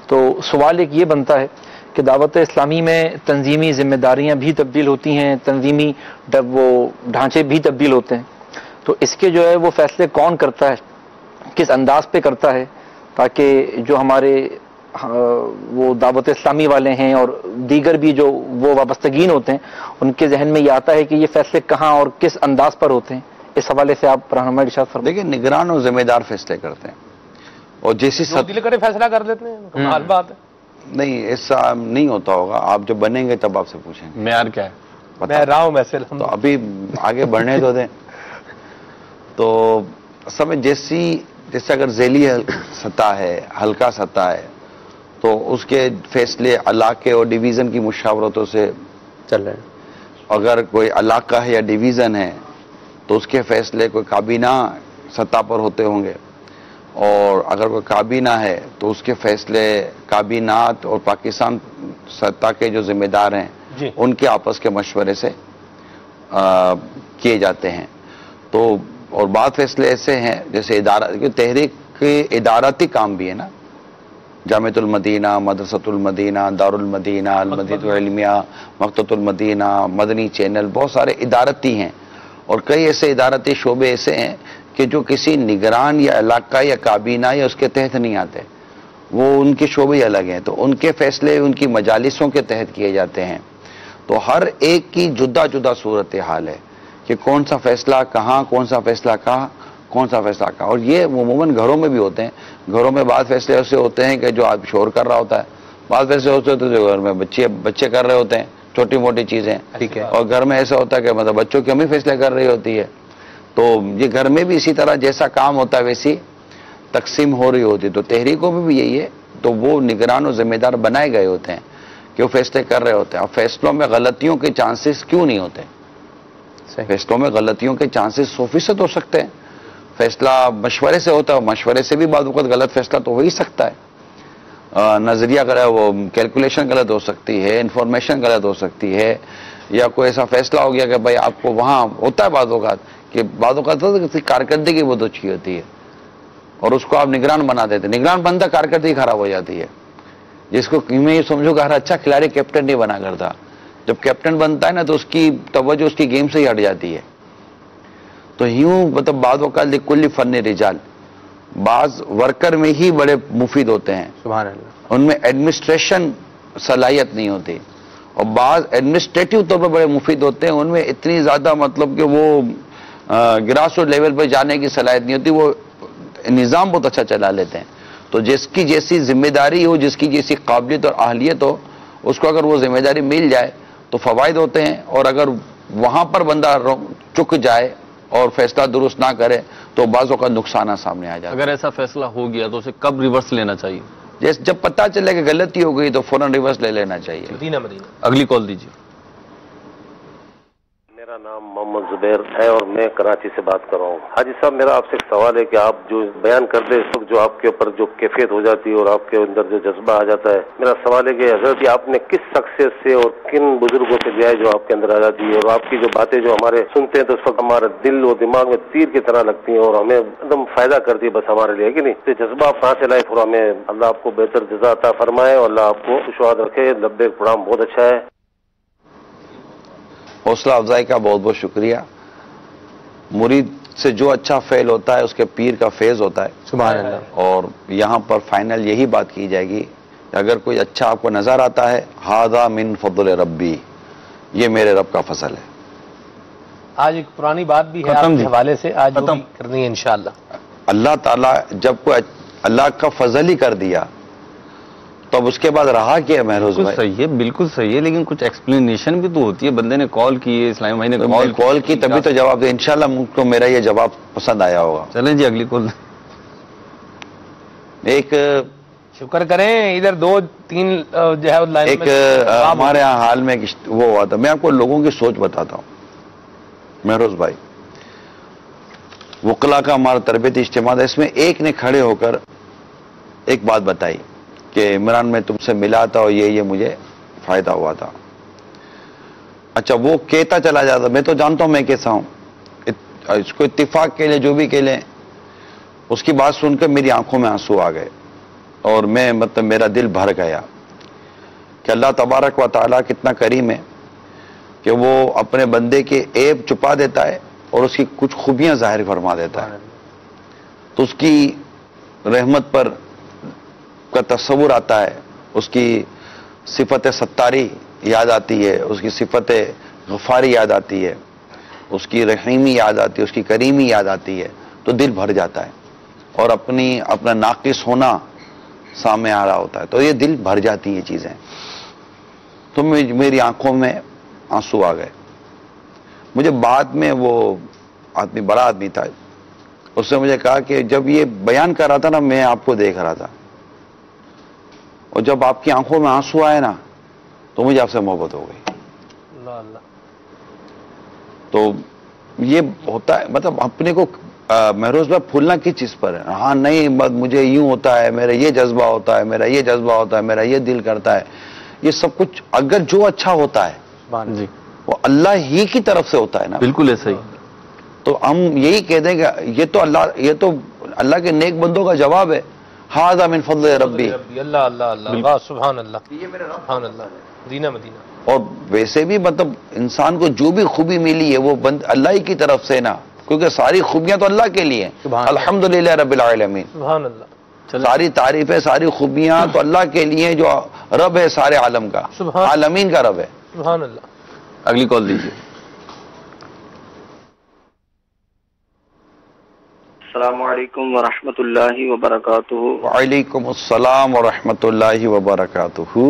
S6: تو سوال ایک یہ بنتا ہے کہ دعوت اسلامی میں تنظیمی ذمہ داریاں بھی تبدیل ہوتی ہیں, تنظیمی وہ ڈھانچے بھی تبدیل ہوتے ہیں, تو اس کے جو ہے وہ فیصلے کون کرتا ہے, کس انداز پہ کرتا ہے, تاکہ جو ہمارے وہ دعوت اسلامی والے ہیں اور دیگر بھی جو وہ وابستگین ہوتے ہیں ان کے ذہن میں یہ آتا ہے کہ یہ فیصلے کہاں اور کس انداز پر ہوتے ہیں. اس حوالے سے آپ رہنمائی ارشاد فرمائیں.
S3: دیکھیں نگران اور ذمہ دار فیصلے کرتے ہیں, اور جیسی
S2: دل کرے فیصلہ کر لیتے ہیں, کمال بات ہے.
S3: نہیں ایسا نہیں ہوتا ہوگا, آپ جب بنیں گے تب آپ سے پوچھیں گے
S4: معیار کیا ہے.
S2: میں رہا ہوں ویسے,
S3: تو ابھی آگے بڑھنے تو دیں. تو اصل میں جیسے اگر ذیلی سطح ہے, ہلکا سطح ہے, تو اس کے فیصلے علاقے اور ڈویژن کی مشاورتوں سے
S2: چل رہے ہیں.
S3: اگر کوئی علاقہ ہے یا ڈویژن ہے تو اس کے فیصلے کوئی کابینہ سطح پر ہوتے ہوں گے, اور اگر کوئی کابینہ ہے تو اس کے فیصلے کابینات اور پاکستان سطح کے جو ذمہ دار ہیں
S2: جی.
S3: ان کے آپس کے مشورے سے کیے جاتے ہیں. تو اور بعض فیصلے ایسے ہیں جیسے تحریک کے ادارتی کام بھی ہے نا, جامعۃ المدینہ, مدرسۃ المدینہ, دار المدینہ, المدینہ العلمیہ, مکتبۃ المدینہ, مدنی چینل, بہت سارے ادارتی ہیں. اور کئی ایسے ادارتی شعبے ایسے ہیں کہ جو کسی نگران یا علاقہ یا کابینہ یا اس کے تحت نہیں آتے, وہ ان کے شعبے الگ ہیں, تو ان کے فیصلے ان کی مجالسوں کے تحت کیے جاتے ہیں. تو ہر ایک کی جدا جدا صورتحال ہے کہ کون سا فیصلہ کہاں, کون سا فیصلہ کہاں, کون سا فیصلہ کہاں. اور یہ عموماً گھروں میں بھی ہوتے ہیں. گھروں میں بعض فیصلے ایسے ہوتے ہیں کہ جو آدمی شور کر رہا ہوتا ہے, بعض فیصلے ہوتے ہیں جو گھر میں بچے کر رہے ہوتے ہیں, چھوٹی موٹی چیزیں.
S2: ٹھیک ہے.
S3: اور گھر میں ایسا ہوتا ہے کہ مطلب بچوں کی امی فیصلے کر رہی ہوتی ہے. تو یہ گھر میں بھی اسی طرح جیسا کام ہوتا ہے ویسی تقسیم ہو رہی ہوتی ہے. تو تحریکوں میں بھی یہی ہے. تو وہ نگران و ذمہ دار بنائے گئے ہوتے ہیں کہ وہ فیصلے کر رہے ہوتے ہیں. اب فیصلوں میں غلطیوں کے چانسز کیوں نہیں ہوتے؟ فیصلوں میں غلطیوں کے چانسز 100% ہو سکتے ہیں. فیصلہ مشورے سے ہوتا ہے, مشورے سے بھی بعض اوقات غلط فیصلہ تو ہو ہی سکتا ہے. نظریہ وہ کیلکولیشن غلط ہو سکتی ہے, انفارمیشن غلط ہو سکتی ہے, یا کوئی ایسا فیصلہ ہو گیا کہ بھائی آپ کو وہاں ہوتا ہے بعض اوقات کہ بعض اوقات کارکردگی بہت اچھی ہوتی ہے اور اس کو آپ نگران بنا دیتے. نگران بنتا کارکردگی خراب ہو جاتی ہے. جس کو میں یہ سمجھوں کہ ہر اچھا کھلاڑی کیپٹن نہیں بنا کرتا. جب کیپٹن بنتا ہے نا تو اس کی توجہ اس کی گیم سے ہی ہٹ جاتی ہے. تو یوں مطلب بعض اوقات لکل فن رجال, بعض ورکر میں ہی بڑے مفید ہوتے ہیں,
S2: سبحان اللہ,
S3: ان میں ایڈمنسٹریشن صلاحیت نہیں ہوتی, اور بعض ایڈمنسٹریٹو طور پر بڑے مفید ہوتے ہیں, ان میں اتنی زیادہ مطلب کہ وہ گراس روٹ لیول پہ جانے کی صلاحیت نہیں ہوتی, وہ نظام بہت اچھا چلا لیتے ہیں. تو جس کی جیسی ذمہ داری ہو, جس کی جیسی قابلیت اور اہلیت ہو, اس کو اگر وہ ذمہ داری مل جائے تو فوائد ہوتے ہیں, اور اگر وہاں پر بندہ چک جائے اور فیصلہ درست نہ کرے تو بعض اوقات نقصانات سامنے آ جاتے ہیں.
S4: اگر ایسا فیصلہ ہو گیا تو اسے کب ریورس لینا چاہیے؟
S3: جب پتہ چلے کہ غلطی ہو گئی تو فوراً ریورس لے لینا چاہیے.
S2: مدینہ.
S4: اگلی کال دیجیے.
S7: میرا نام محمد زبیر ہے اور میں کراچی سے بات کر رہا ہوں. حاجی صاحب میرا آپ سے ایک سوال ہے کہ آپ جو بیان کرتے ہیں اس وقت جو آپ کے اوپر جو کیفیت ہو جاتی ہے اور آپ کے اندر جو جذبہ آ جاتا ہے, میرا سوال ہے کہ حضرت آپ نے کس شخصیت سے اور کن بزرگوں سے لیا ہے جو آپ کے اندر آ جاتی ہے, اور آپ کی جو باتیں جو ہمارے سنتے ہیں تو اس وقت ہمارے دل اور دماغ میں تیر کی طرح لگتی ہیں اور ہمیں ایک دم فائدہ کرتی ہے بس ہمارے لیے, کہ نہیں؟ تو جذبہ آپ کہاں سے لائے, تھوڑا ہمیں اللہ آپ کو بہتر جزا عطا فرمائے اور اللہ آپ کو خوشحال رکھے. لبیک پروگرام بہت اچھا ہے.
S3: حوصلہ افزائی کا بہت بہت شکریہ. مرید سے جو اچھا فعل ہوتا ہے اس کے پیر کا فیض ہوتا ہے.
S2: سبحان اللہ.
S3: اور یہاں پر فائنل یہی بات کی جائے گی کہ اگر کوئی اچھا آپ کو نظر آتا ہے, ھذا من فضل ربی, یہ میرے رب کا فضل ہے.
S2: آج ایک پرانی بات بھی ہے آپ کے حوالے سے، آج وہ بھی کرنی ہے انشاءاللہ۔
S3: اللہ تعالیٰ جب کوئی اللہ کا فضل ہی کر دیا تو اب اس کے بعد رہا کیا مہروز بھائی؟
S4: صحیح ہے، بالکل صحیح ہے، لیکن کچھ ایکسپلینیشن بھی تو ہوتی ہے. بندے نے کال کی ہے، اسلامی بھائی نے
S3: کال کی تبھی تو جواب دے. انشاءاللہ مجھ کو میرا یہ جواب پسند آیا ہوگا.
S4: چلیں جی اگلی کال.
S3: ایک
S2: شکر کریں، ادھر 2-3 جو ہے لائن
S3: ایک ہمارے یہاں حال میں وہ ہوا تھا. میں آپ کو لوگوں کی سوچ بتاتا ہوں مہروز بھائی. وکلا کا ہمارا تربیتی اجتماع تھا، اس میں ایک نے کھڑے ہو کر ایک بات بتائی کہ عمران میں تم سے ملا تھا اور یہ مجھے فائدہ ہوا تھا. اچھا وہ کہتا چلا جاتا، میں تو جانتا ہوں میں کیسا ہوں. اس کو اتفاق کے لئے جو بھی کہہ لیں، اس کی بات سن کر میری آنکھوں میں آنسو آ گئے اور میں میرا دل بھر گیا کہ اللہ تبارک و تعالیٰ کتنا کریم ہے کہ وہ اپنے بندے کے عیب چھپا دیتا ہے اور اس کی کچھ خوبیاں ظاہر فرما دیتا ہے. تو اس کی رحمت پر کا تصور آتا ہے، اس کی صفت ستاری یاد آتی ہے، اس کی صفت غفاری یاد آتی ہے، اس کی رحیمی یاد آتی ہے، اس کی کریمی یاد آتی ہے، تو دل بھر جاتا ہے اور اپنا ناقص ہونا سامنے آ رہا ہوتا ہے تو یہ دل بھر جاتی ہیں چیزیں. تو میری آنکھوں میں آنسو آ گئے. مجھے بعد میں وہ آدمی بڑا آدمی تھا، اس نے مجھے کہا کہ جب یہ بیان کر رہا تھا نا میں آپ کو دیکھ رہا تھا اور جب آپ کی آنکھوں میں آنسو آئے نا تو مجھے آپ سے محبت ہو گئی.
S2: اللہ اللہ.
S3: تو یہ ہوتا ہے، مطلب اپنے کو مہروز بھائی پھولنا کس چیز پر ہے؟ ہاں نہیں مجھے یوں ہوتا ہے، میرا یہ جذبہ ہوتا ہے، میرا یہ جذبہ ہوتا ہے، میرا یہ دل کرتا ہے. یہ سب کچھ اگر جو اچھا ہوتا ہے
S4: جی
S3: وہ اللہ ہی کی طرف سے ہوتا ہے نا.
S4: بالکل ایسا ہی.
S3: تو ہم یہی کہہ دیں کہ یہ تو اللہ کے نیک بندوں کا جواب ہے. ھذا من فضل ربی.
S2: اللہ اللہ اللہ، سبحان اللہ، سبحان اللہ، مدینہ مدینہ. اور
S3: ویسے بھی مطلب انسان کو جو بھی خوبی ملی ہے وہ اللہ ہی کی طرف سے نا، کیونکہ ساری خوبیاں تو اللہ کے لیے ہیں. الحمدللہ رب العالمین.
S2: سبحان اللہ.
S3: ساری تعریفیں ساری خوبیاں تو اللہ کے لیے جو رب ہے سارے عالم کا، عالمین کا رب ہے.
S2: سبحان اللہ.
S4: اگلی کال دیجیے.
S8: السلام علیکم ورحمۃ اللہ وبرکاتہ.
S3: وعلیکم السلام ورحمۃ اللہ وبرکاتہ.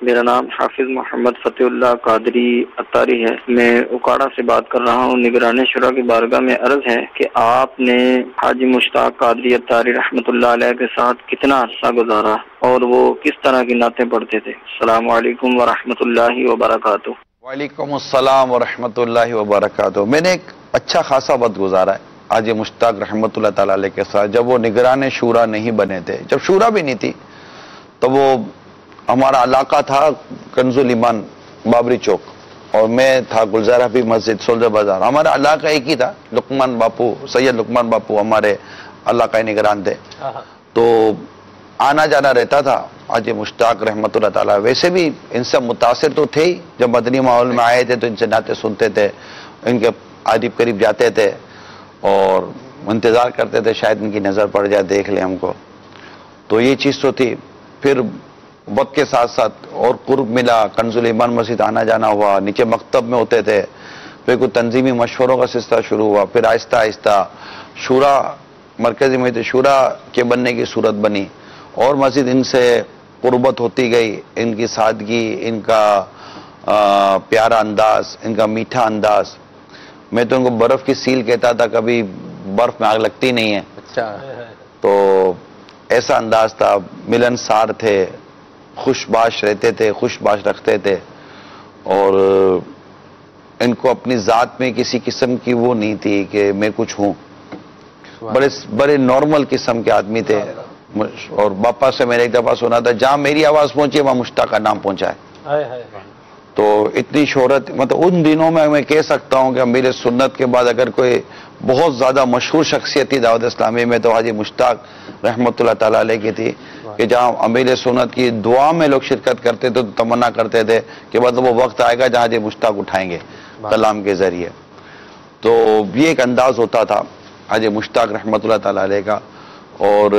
S8: میرا نام حافظ محمد فتح اللہ قادری اتاری ہے. میں اکاڑا سے بات کر رہا ہوں. نگران شورا کی بارگاہ میں عرض ہے کہ آپ نے حاجی مشتاق قادری اتاری رحمۃ اللہ علیہ کے ساتھ کتنا عرصہ گزارا اور وہ کس طرح کی نعتیں پڑھتے تھے؟ السلام علیکم ورحمۃ اللہ وبرکاتہ.
S3: وعلیکم السلام ورحمۃ اللہ وبرکاتہ. میں نے ایک اچھا خاصا وقت گزارا ہے حاجی مشتاق رحمۃ اللہ تعالی علیہ کے ساتھ. جب وہ نگران شورا نہیں بنے تھے، جب شورا بھی نہیں تھی، تو وہ ہمارا علاقہ تھا کنز الایمان بابری چوک اور میں تھا گلزار حبیب مسجد سولجر بازار. ہمارا علاقہ ایک ہی تھا. لقمان باپو، سید لقمان باپو ہمارے علاقہ نگران تھے، تو آنا جانا رہتا تھا. حاجی مشتاق رحمۃ اللہ تعالیٰ ویسے بھی ان سے متاثر تو تھے ہی. جب مدنی ماحول میں آئے تھے تو ان سے نعتیں سنتے تھے، ان کے عادب قریب جاتے تھے اور انتظار کرتے تھے شاید ان کی نظر پڑ جائے، دیکھ لیں ہم کو. تو یہ چیز تو تھی. پھر وقت کے ساتھ ساتھ اور قرب ملا، کنز الایمان مسجد آنا جانا ہوا، نیچے مکتب میں ہوتے تھے. پھر کوئی تنظیمی مشوروں کا سلسلہ شروع ہوا. پھر آہستہ آہستہ شورا، مرکزی میت شورا کے بننے کی صورت بنی اور مسجد ان سے قربت ہوتی گئی. ان کی سادگی، ان کا پیارا انداز، ان کا میٹھا انداز. میں تو ان کو برف کی سیل کہتا تھا، کبھی برف میں آگ لگتی نہیں ہے.
S2: اچھا.
S3: تو ایسا انداز تھا. ملنسار تھے، خوش باش رہتے تھے، خوش باش رکھتے تھے اور ان کو اپنی ذات میں کسی قسم کی وہ نہیں تھی کہ میں کچھ ہوں. بڑے نارمل قسم کے آدمی تھے. اور باپا سے میں نے ایک دفعہ سنا تھا جہاں میری آواز پہنچی وہاں مشتاق کا نام پہنچا ہے. تو اتنی شہرت، مطلب ان دنوں میں کہہ سکتا ہوں کہ امیر سنت کے بعد اگر کوئی بہت زیادہ مشہور شخصیت تھی دعوت اسلامی میں تو حاجی مشتاق رحمۃ اللہ تعالیٰ علیہ کی تھی. کہ جہاں امیر سنت کی دعا میں لوگ شرکت کرتے تھے تو تمنا کرتے تھے کہ مطلب وہ وقت آئے گا جہاں حاجی مشتاق اٹھائیں گے کلام کے ذریعے. تو یہ ایک انداز ہوتا تھا حاجی مشتاق رحمۃ اللہ تعالیٰ علیہ کا. اور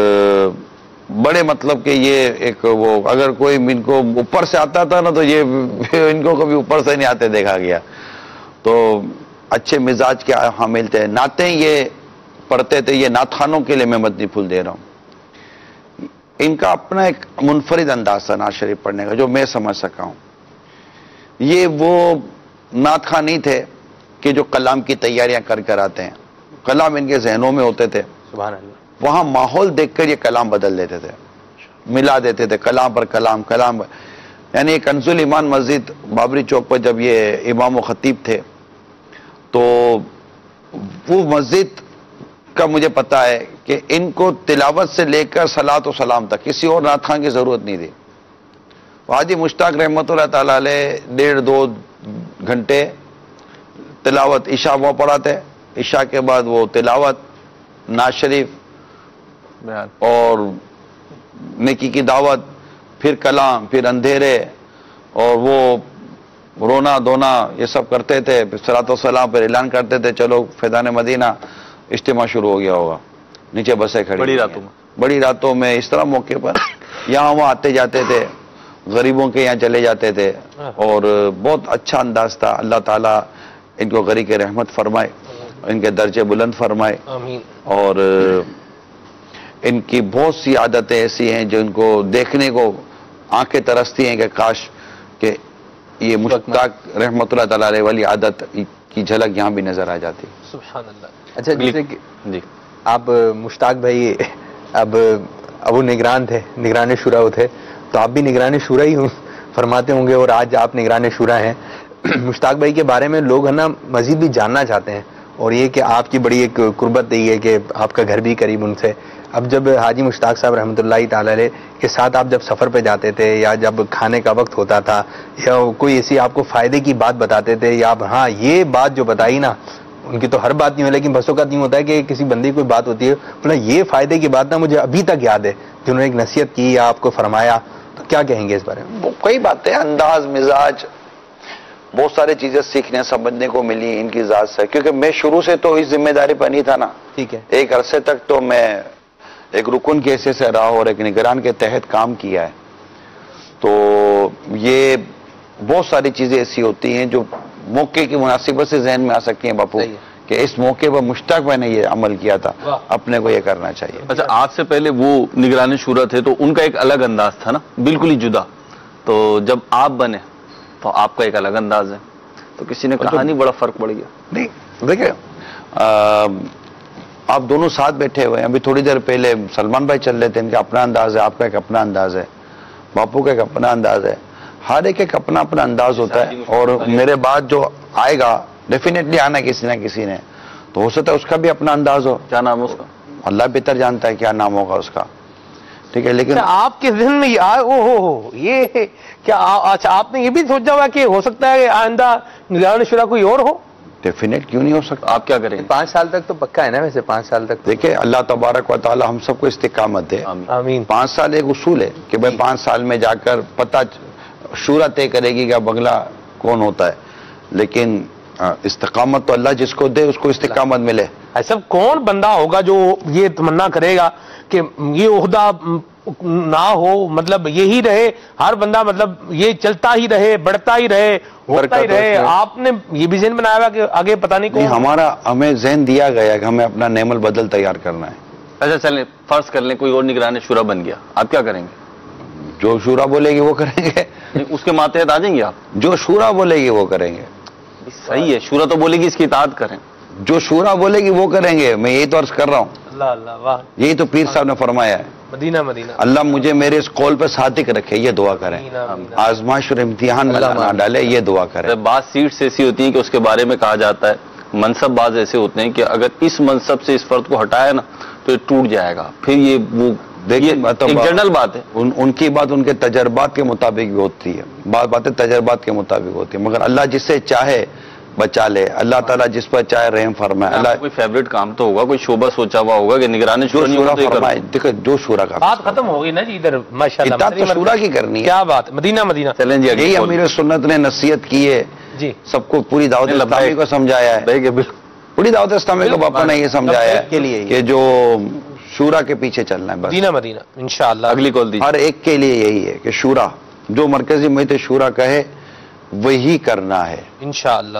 S3: بڑے مطلب کہ یہ ایک وہ اگر کوئی ان کو اوپر سے آتا تھا نا تو یہ ان کو کبھی اوپر سے نہیں آتے دیکھا گیا. تو اچھے مزاج کے حامل تھے. نعتیں یہ پڑھتے تھے, یہ نعت خوانوں کے لیے میں مدنی پھول دے رہا ہوں. ان کا اپنا ایک منفرد انداز تھا نعت شریف پڑھنے کا جو میں سمجھ سکا ہوں. یہ وہ نعت خواں نہیں تھے کہ جو کلام کی تیاریاں کر آتے ہیں. کلام ان کے ذہنوں میں ہوتے تھے,
S2: سبحان اللہ.
S3: وہاں ماحول دیکھ کر یہ کلام بدل دیتے تھے, ملا دیتے تھے کلام پر کلام. یعنی کنز الایمان مسجد بابری چوک پر جب یہ امام و خطیب تھے تو وہ مسجد کا مجھے پتا ہے کہ ان کو تلاوت سے لے کر صلاۃ و سلام تک کسی اور نعت خواں کی ضرورت نہیں تھی. حاجی مشتاق رحمۃ اللہ تعالیٰ علیہ 1.5-2 گھنٹے تلاوت عشاء وہ پڑھاتے, عشاء کے بعد وہ تلاوت, نعت شریف اور نیکی کی دعوت, پھر کلام, پھر اندھیرے, اور وہ رونا دھونا یہ سب کرتے تھے. پھر صلاۃ و سلام پر اعلان کرتے تھے چلو فیضان مدینہ اجتماع شروع ہو گیا ہوگا. نیچے بسیں کھڑی بڑی راتوں میں اس طرح موقع پر یہاں وہاں آتے جاتے تھے, غریبوں کے یہاں چلے جاتے تھے, اور بہت اچھا انداز تھا. اللہ تعالیٰ ان کو غریق رحمت فرمائے, ان کے درجے بلند فرمائے. اور ان کی بہت سی عادتیں ایسی ہیں جو ان کو دیکھنے کو آنکھیں ترستی ہیں کہ کاش کہ یہ مشتاق رحمت اللہ تعالیٰ علیہ والی عادت کی جھلک یہاں بھی نظر آ جاتی.
S1: سبحان اللہ. اچھا جیسے کہ
S3: جی
S1: آپ مشتاق بھائی اب ابو نگران تھے, نگران شورا تھے, تو آپ بھی نگران شورا ہی فرماتے ہوں گے, اور آج آپ نگران شورا ہیں. مشتاق بھائی کے بارے میں لوگ ہے نا مزید بھی جاننا چاہتے ہیں, اور یہ کہ آپ کی بڑی ایک قربت یہی ہے کہ آپ کا گھر بھی قریب ان سے. اب جب حاجی مشتاق صاحب رحمۃ اللہ تعالی علیہ کے ساتھ آپ جب سفر پہ جاتے تھے, یا جب کھانے کا وقت ہوتا تھا, یا کوئی ایسی آپ کو فائدے کی بات بتاتے تھے, یا ہاں یہ بات جو بتائی نا, ان کی تو ہر بات نہیں ہو, لیکن بسوں کا نہیں ہوتا ہے کہ کسی بندے کی کوئی بات ہوتی ہے بولا یہ فائدے کی بات نا مجھے ابھی تک یاد ہے, جنہوں نے ایک نصیحت کی یا آپ کو فرمایا, تو کیا کہیں گے اس بارے میں؟
S3: کئی باتیں, انداز, مزاج, بہت ساری چیزیں سیکھنے سمجھنے کو ملی ان کی ذات سے. کیونکہ میں شروع سے تو اس ذمہ داری پر نہیں تھا نا.
S1: ٹھیک ہے.
S3: ایک عرصے تک تو میں ایک رکن کے حصے سے رہا اور ایک نگران کے تحت کام کیا ہے. تو یہ بہت ساری چیزیں ایسی ہوتی ہیں جو موقع کی مناسبت سے ذہن میں آ سکتی ہیں باپو, کہ اس موقع پر مشتاق بھائی نے یہ عمل کیا تھا, اپنے کو یہ کرنا چاہیے.
S4: اچھا, آپ سے پہلے وہ نگران شورا تھے تو ان کا ایک الگ انداز تھا نا, بالکل ہی جدا. تو جب آپ بنے تو آپ کا ایک الگ انداز ہے, تو کسی نے کہا نہیں بڑا فرق پڑ گیا؟
S3: نہیں, دیکھیں آپ دونوں ساتھ بیٹھے ہوئے ہیں. ابھی تھوڑی دیر پہلے سلمان بھائی چل رہے تھے, ان کا اپنا انداز ہے, آپ کا ایک اپنا انداز ہے, باپو کا ایک اپنا انداز ہے. ہر ایک اپنا اپنا انداز ہوتا ہے. اور میرے بعد جو آئے گا ڈیفینیٹلی آنا کسی نہ کسی نے, تو ہو سکتا ہے اس کا بھی اپنا انداز ہو.
S4: کیا نام ہے اس کا؟
S3: اللہ بہتر جانتا ہے کیا نام ہوگا اس کا. ٹھیک ہے, لیکن
S2: آپ کے ذہن میں یہ کیا اچھا آپ نے یہ بھی سوچا ہوا کہ ہو سکتا ہے آئندہ نگران شورا کوئی اور ہو؟
S3: ڈیفینیٹ کیوں نہیں ہو سکتا.
S4: آپ کیا کریں گے؟
S1: 5 سال تک تو پکا ہے نا, ویسے 5 سال تک.
S3: دیکھیں اللہ تبارک و تعالی ہم سب کو استقامت دے.
S2: آمین.
S3: 5 سال ایک اصول ہے کہ بھائی 5 سال میں جا کر پتہ شورا طے کرے گی کہ بنگلہ کون ہوتا ہے, لیکن استقامت تو اللہ جس کو دے اس کو استقامت ملے.
S2: ایسا کون بندہ ہوگا جو یہ تمنا کرے گا کہ یہ عہدہ نہ ہو, مطلب یہی رہے, ہر بندہ مطلب یہ چلتا ہی رہے, بڑھتا ہی رہے, ہوتا ہی رہے. آپ نے یہ بھی ذہن بنایا ہوا کہ آگے پتہ نہیں کون.
S3: ہمیں ذہن دیا گیا کہ ہمیں اپنا نعم البدل تیار کرنا ہے.
S4: اچھا چلیں فرض کر لیں کوئی اور نگران شورا بن گیا, آپ کیا کریں گے؟
S3: جو شورا بولے گی وہ کریں گے.
S4: اس کے ماتحت آ جائیں گے آپ؟
S3: جو شورا بولے گی وہ کریں گے.
S4: صحیح ہے, شورا تو بولے گی اس کی اطاعت کریں.
S3: جو شورا بولے گی وہ کریں گے. میں یہی تو عرض کر رہا ہوں.
S2: اللہ اللہ, واہ.
S3: یہی تو پیر صاحب نے فرمایا ہے,
S2: مدینہ مدینہ.
S3: اللہ مجھے میرے اس قول پہ صادق رکھے, یہ دعا کریں. آزمائش اور امتحان میں نہ ڈالے, یہ دعا کریں.
S4: بعض سیٹس ایسی ہوتی ہیں کہ اس کے بارے میں کہا جاتا ہے, منصب بعض ایسے ہوتے ہیں کہ اگر اس منصب سے اس فرد کو ہٹایا نا تو یہ ٹوٹ جائے گا. پھر یہ وہ ایک جنرل بات ہے.
S3: ان کی بات ان کے تجربات کے مطابق بھی ہوتی ہے, بعض باتیں تجربات کے مطابق ہوتی ہیں, مگر اللہ جس سے چاہے بچا لے, اللہ تعالیٰ جس پر چاہے رحم فرمائے. اللہ
S4: کوئی فیوریٹ کام تو ہوگا, کوئی شعبہ سوچا ہوا ہوگا کہ نگران شورا
S3: فرمائے. دیکھو جو شورا کا
S2: بات ختم ہو گئی نا جی ادھر, ماشاءاللہ
S3: تو شورا کی کرنی ہے.
S2: کیا بات, مدینہ مدینہ.
S4: چلیں جی,
S3: یہی امیر سنت نے نصیحت کی ہے
S2: جی,
S3: سب کو پوری دعوت اسلامی کو سمجھایا ہے. پوری دعوت اسلامی کو باپا نے یہ سمجھایا ہے کہ جو شورا کے پیچھے چلنا ہے بس.
S2: مدینہ مدینہ انشاءاللہ.
S4: اگلی کال دی.
S3: ہر ایک کے لیے یہی ہے کہ شورا, جو مرکزی میت شورا کہے وہی کرنا ہے
S2: انشاءاللہ.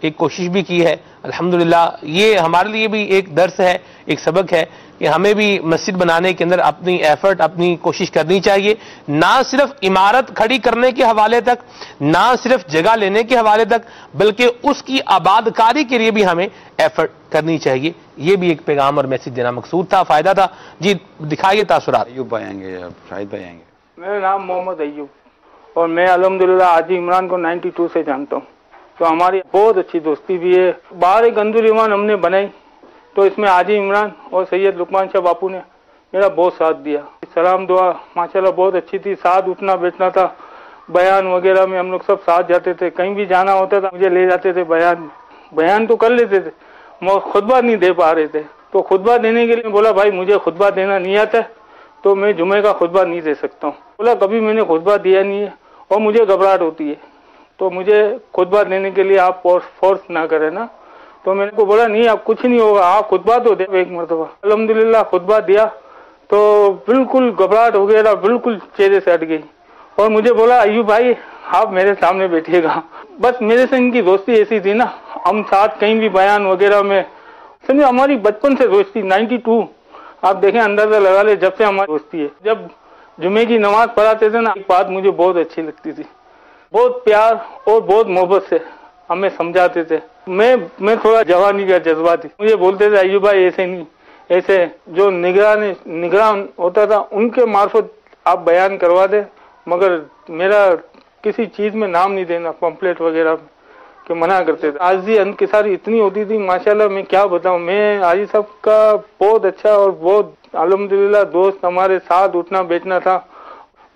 S2: ایک کوشش بھی کی ہے الحمدللہ. یہ ہمارے لیے بھی ایک درس ہے, ایک سبق ہے کہ ہمیں بھی مسجد بنانے کے اندر اپنی ایفرٹ, اپنی کوشش کرنی چاہیے, نہ صرف عمارت کھڑی کرنے کے حوالے تک, نہ صرف جگہ لینے کے حوالے تک, بلکہ اس کی آباد کاری کے لیے بھی ہمیں ایفرٹ کرنی چاہیے. یہ بھی ایک پیغام اور میسج دینا مقصود تھا, فائدہ تھا. جی دکھائیے تاثرات.
S3: ایوب بھائی آئیں گے, شاہد بھائی آئیں گے.
S9: میرا نام محمد ایوب اور میں الحمدللہ حاجی عمران کو 92 سے جانتا ہوں. تو ہماری بہت اچھی دوستی بھی ہے. باہر ایک کنز الایمان ہم نے بنائی تو اس میں حاجی عمران اور سید لقمان شاہ باپو نے میرا بہت ساتھ دیا. سلام دعا ماشاءاللہ بہت اچھی تھی, ساتھ اٹھنا بیٹھنا تھا, بیان وغیرہ میں ہم لوگ سب ساتھ جاتے تھے. کہیں بھی جانا ہوتا تھا مجھے لے جاتے تھے. بیان تو کر لیتے تھے, خطبہ نہیں دے پا رہے تھے. تو خطبہ دینے کے لیے بولا بھائی مجھے خطبہ دینا نہیں آتا ہے تو میں جمعے کا خطبہ نہیں دے سکتا ہوں. بولا کبھی میں نے خطبہ دیا نہیں ہے اور مجھے گھبراہٹ ہوتی ہے, تو مجھے خطبہ دینے کے لیے آپ فورس نہ کریں نا. تو میں نے کو بولا نہیں آپ کچھ نہیں ہوگا, آپ خطبہ تو دے ایک مرتبہ. الحمدللہ خطبہ دیا تو بالکل گھبراہٹ وغیرہ بالکل چہرے سے ہٹ گئی اور مجھے بولا ایوب بھائی آپ میرے سامنے بیٹھیے گا. بس میرے سے ان کی دوستی ایسی تھی نا, ہم ساتھ کہیں بھی بیان وغیرہ میں, سمجھے ہماری بچپن سے دوستی. 92 آپ دیکھیں اندازہ لگا لے جب سے ہماری دوستی ہے. جب جمعے کی نماز پڑھاتے تھے نا, ایک بات مجھے بہت اچھی لگتی تھی, بہت پیار اور بہت محبت سے ہمیں سمجھاتے تھے. میں تھوڑا جوانی کا جذبہ تھی, مجھے بولتے تھے ایوب بھائی ایسے نہیں, ایسے جو نگران ہوتا تھا ان کے معرفت آپ بیان کروا دیں, مگر میرا کسی چیز میں نام نہیں دینا, پمفلیٹ وغیرہ کہ منع کرتے تھے. عاجزی انکساری اتنی ہوتی تھی ماشاءاللہ میں کیا بتاؤں. میں حاجی صاحب کا بہت اچھا اور بہت الحمدللہ دوست, ہمارے ساتھ اٹھنا بیٹھنا تھا.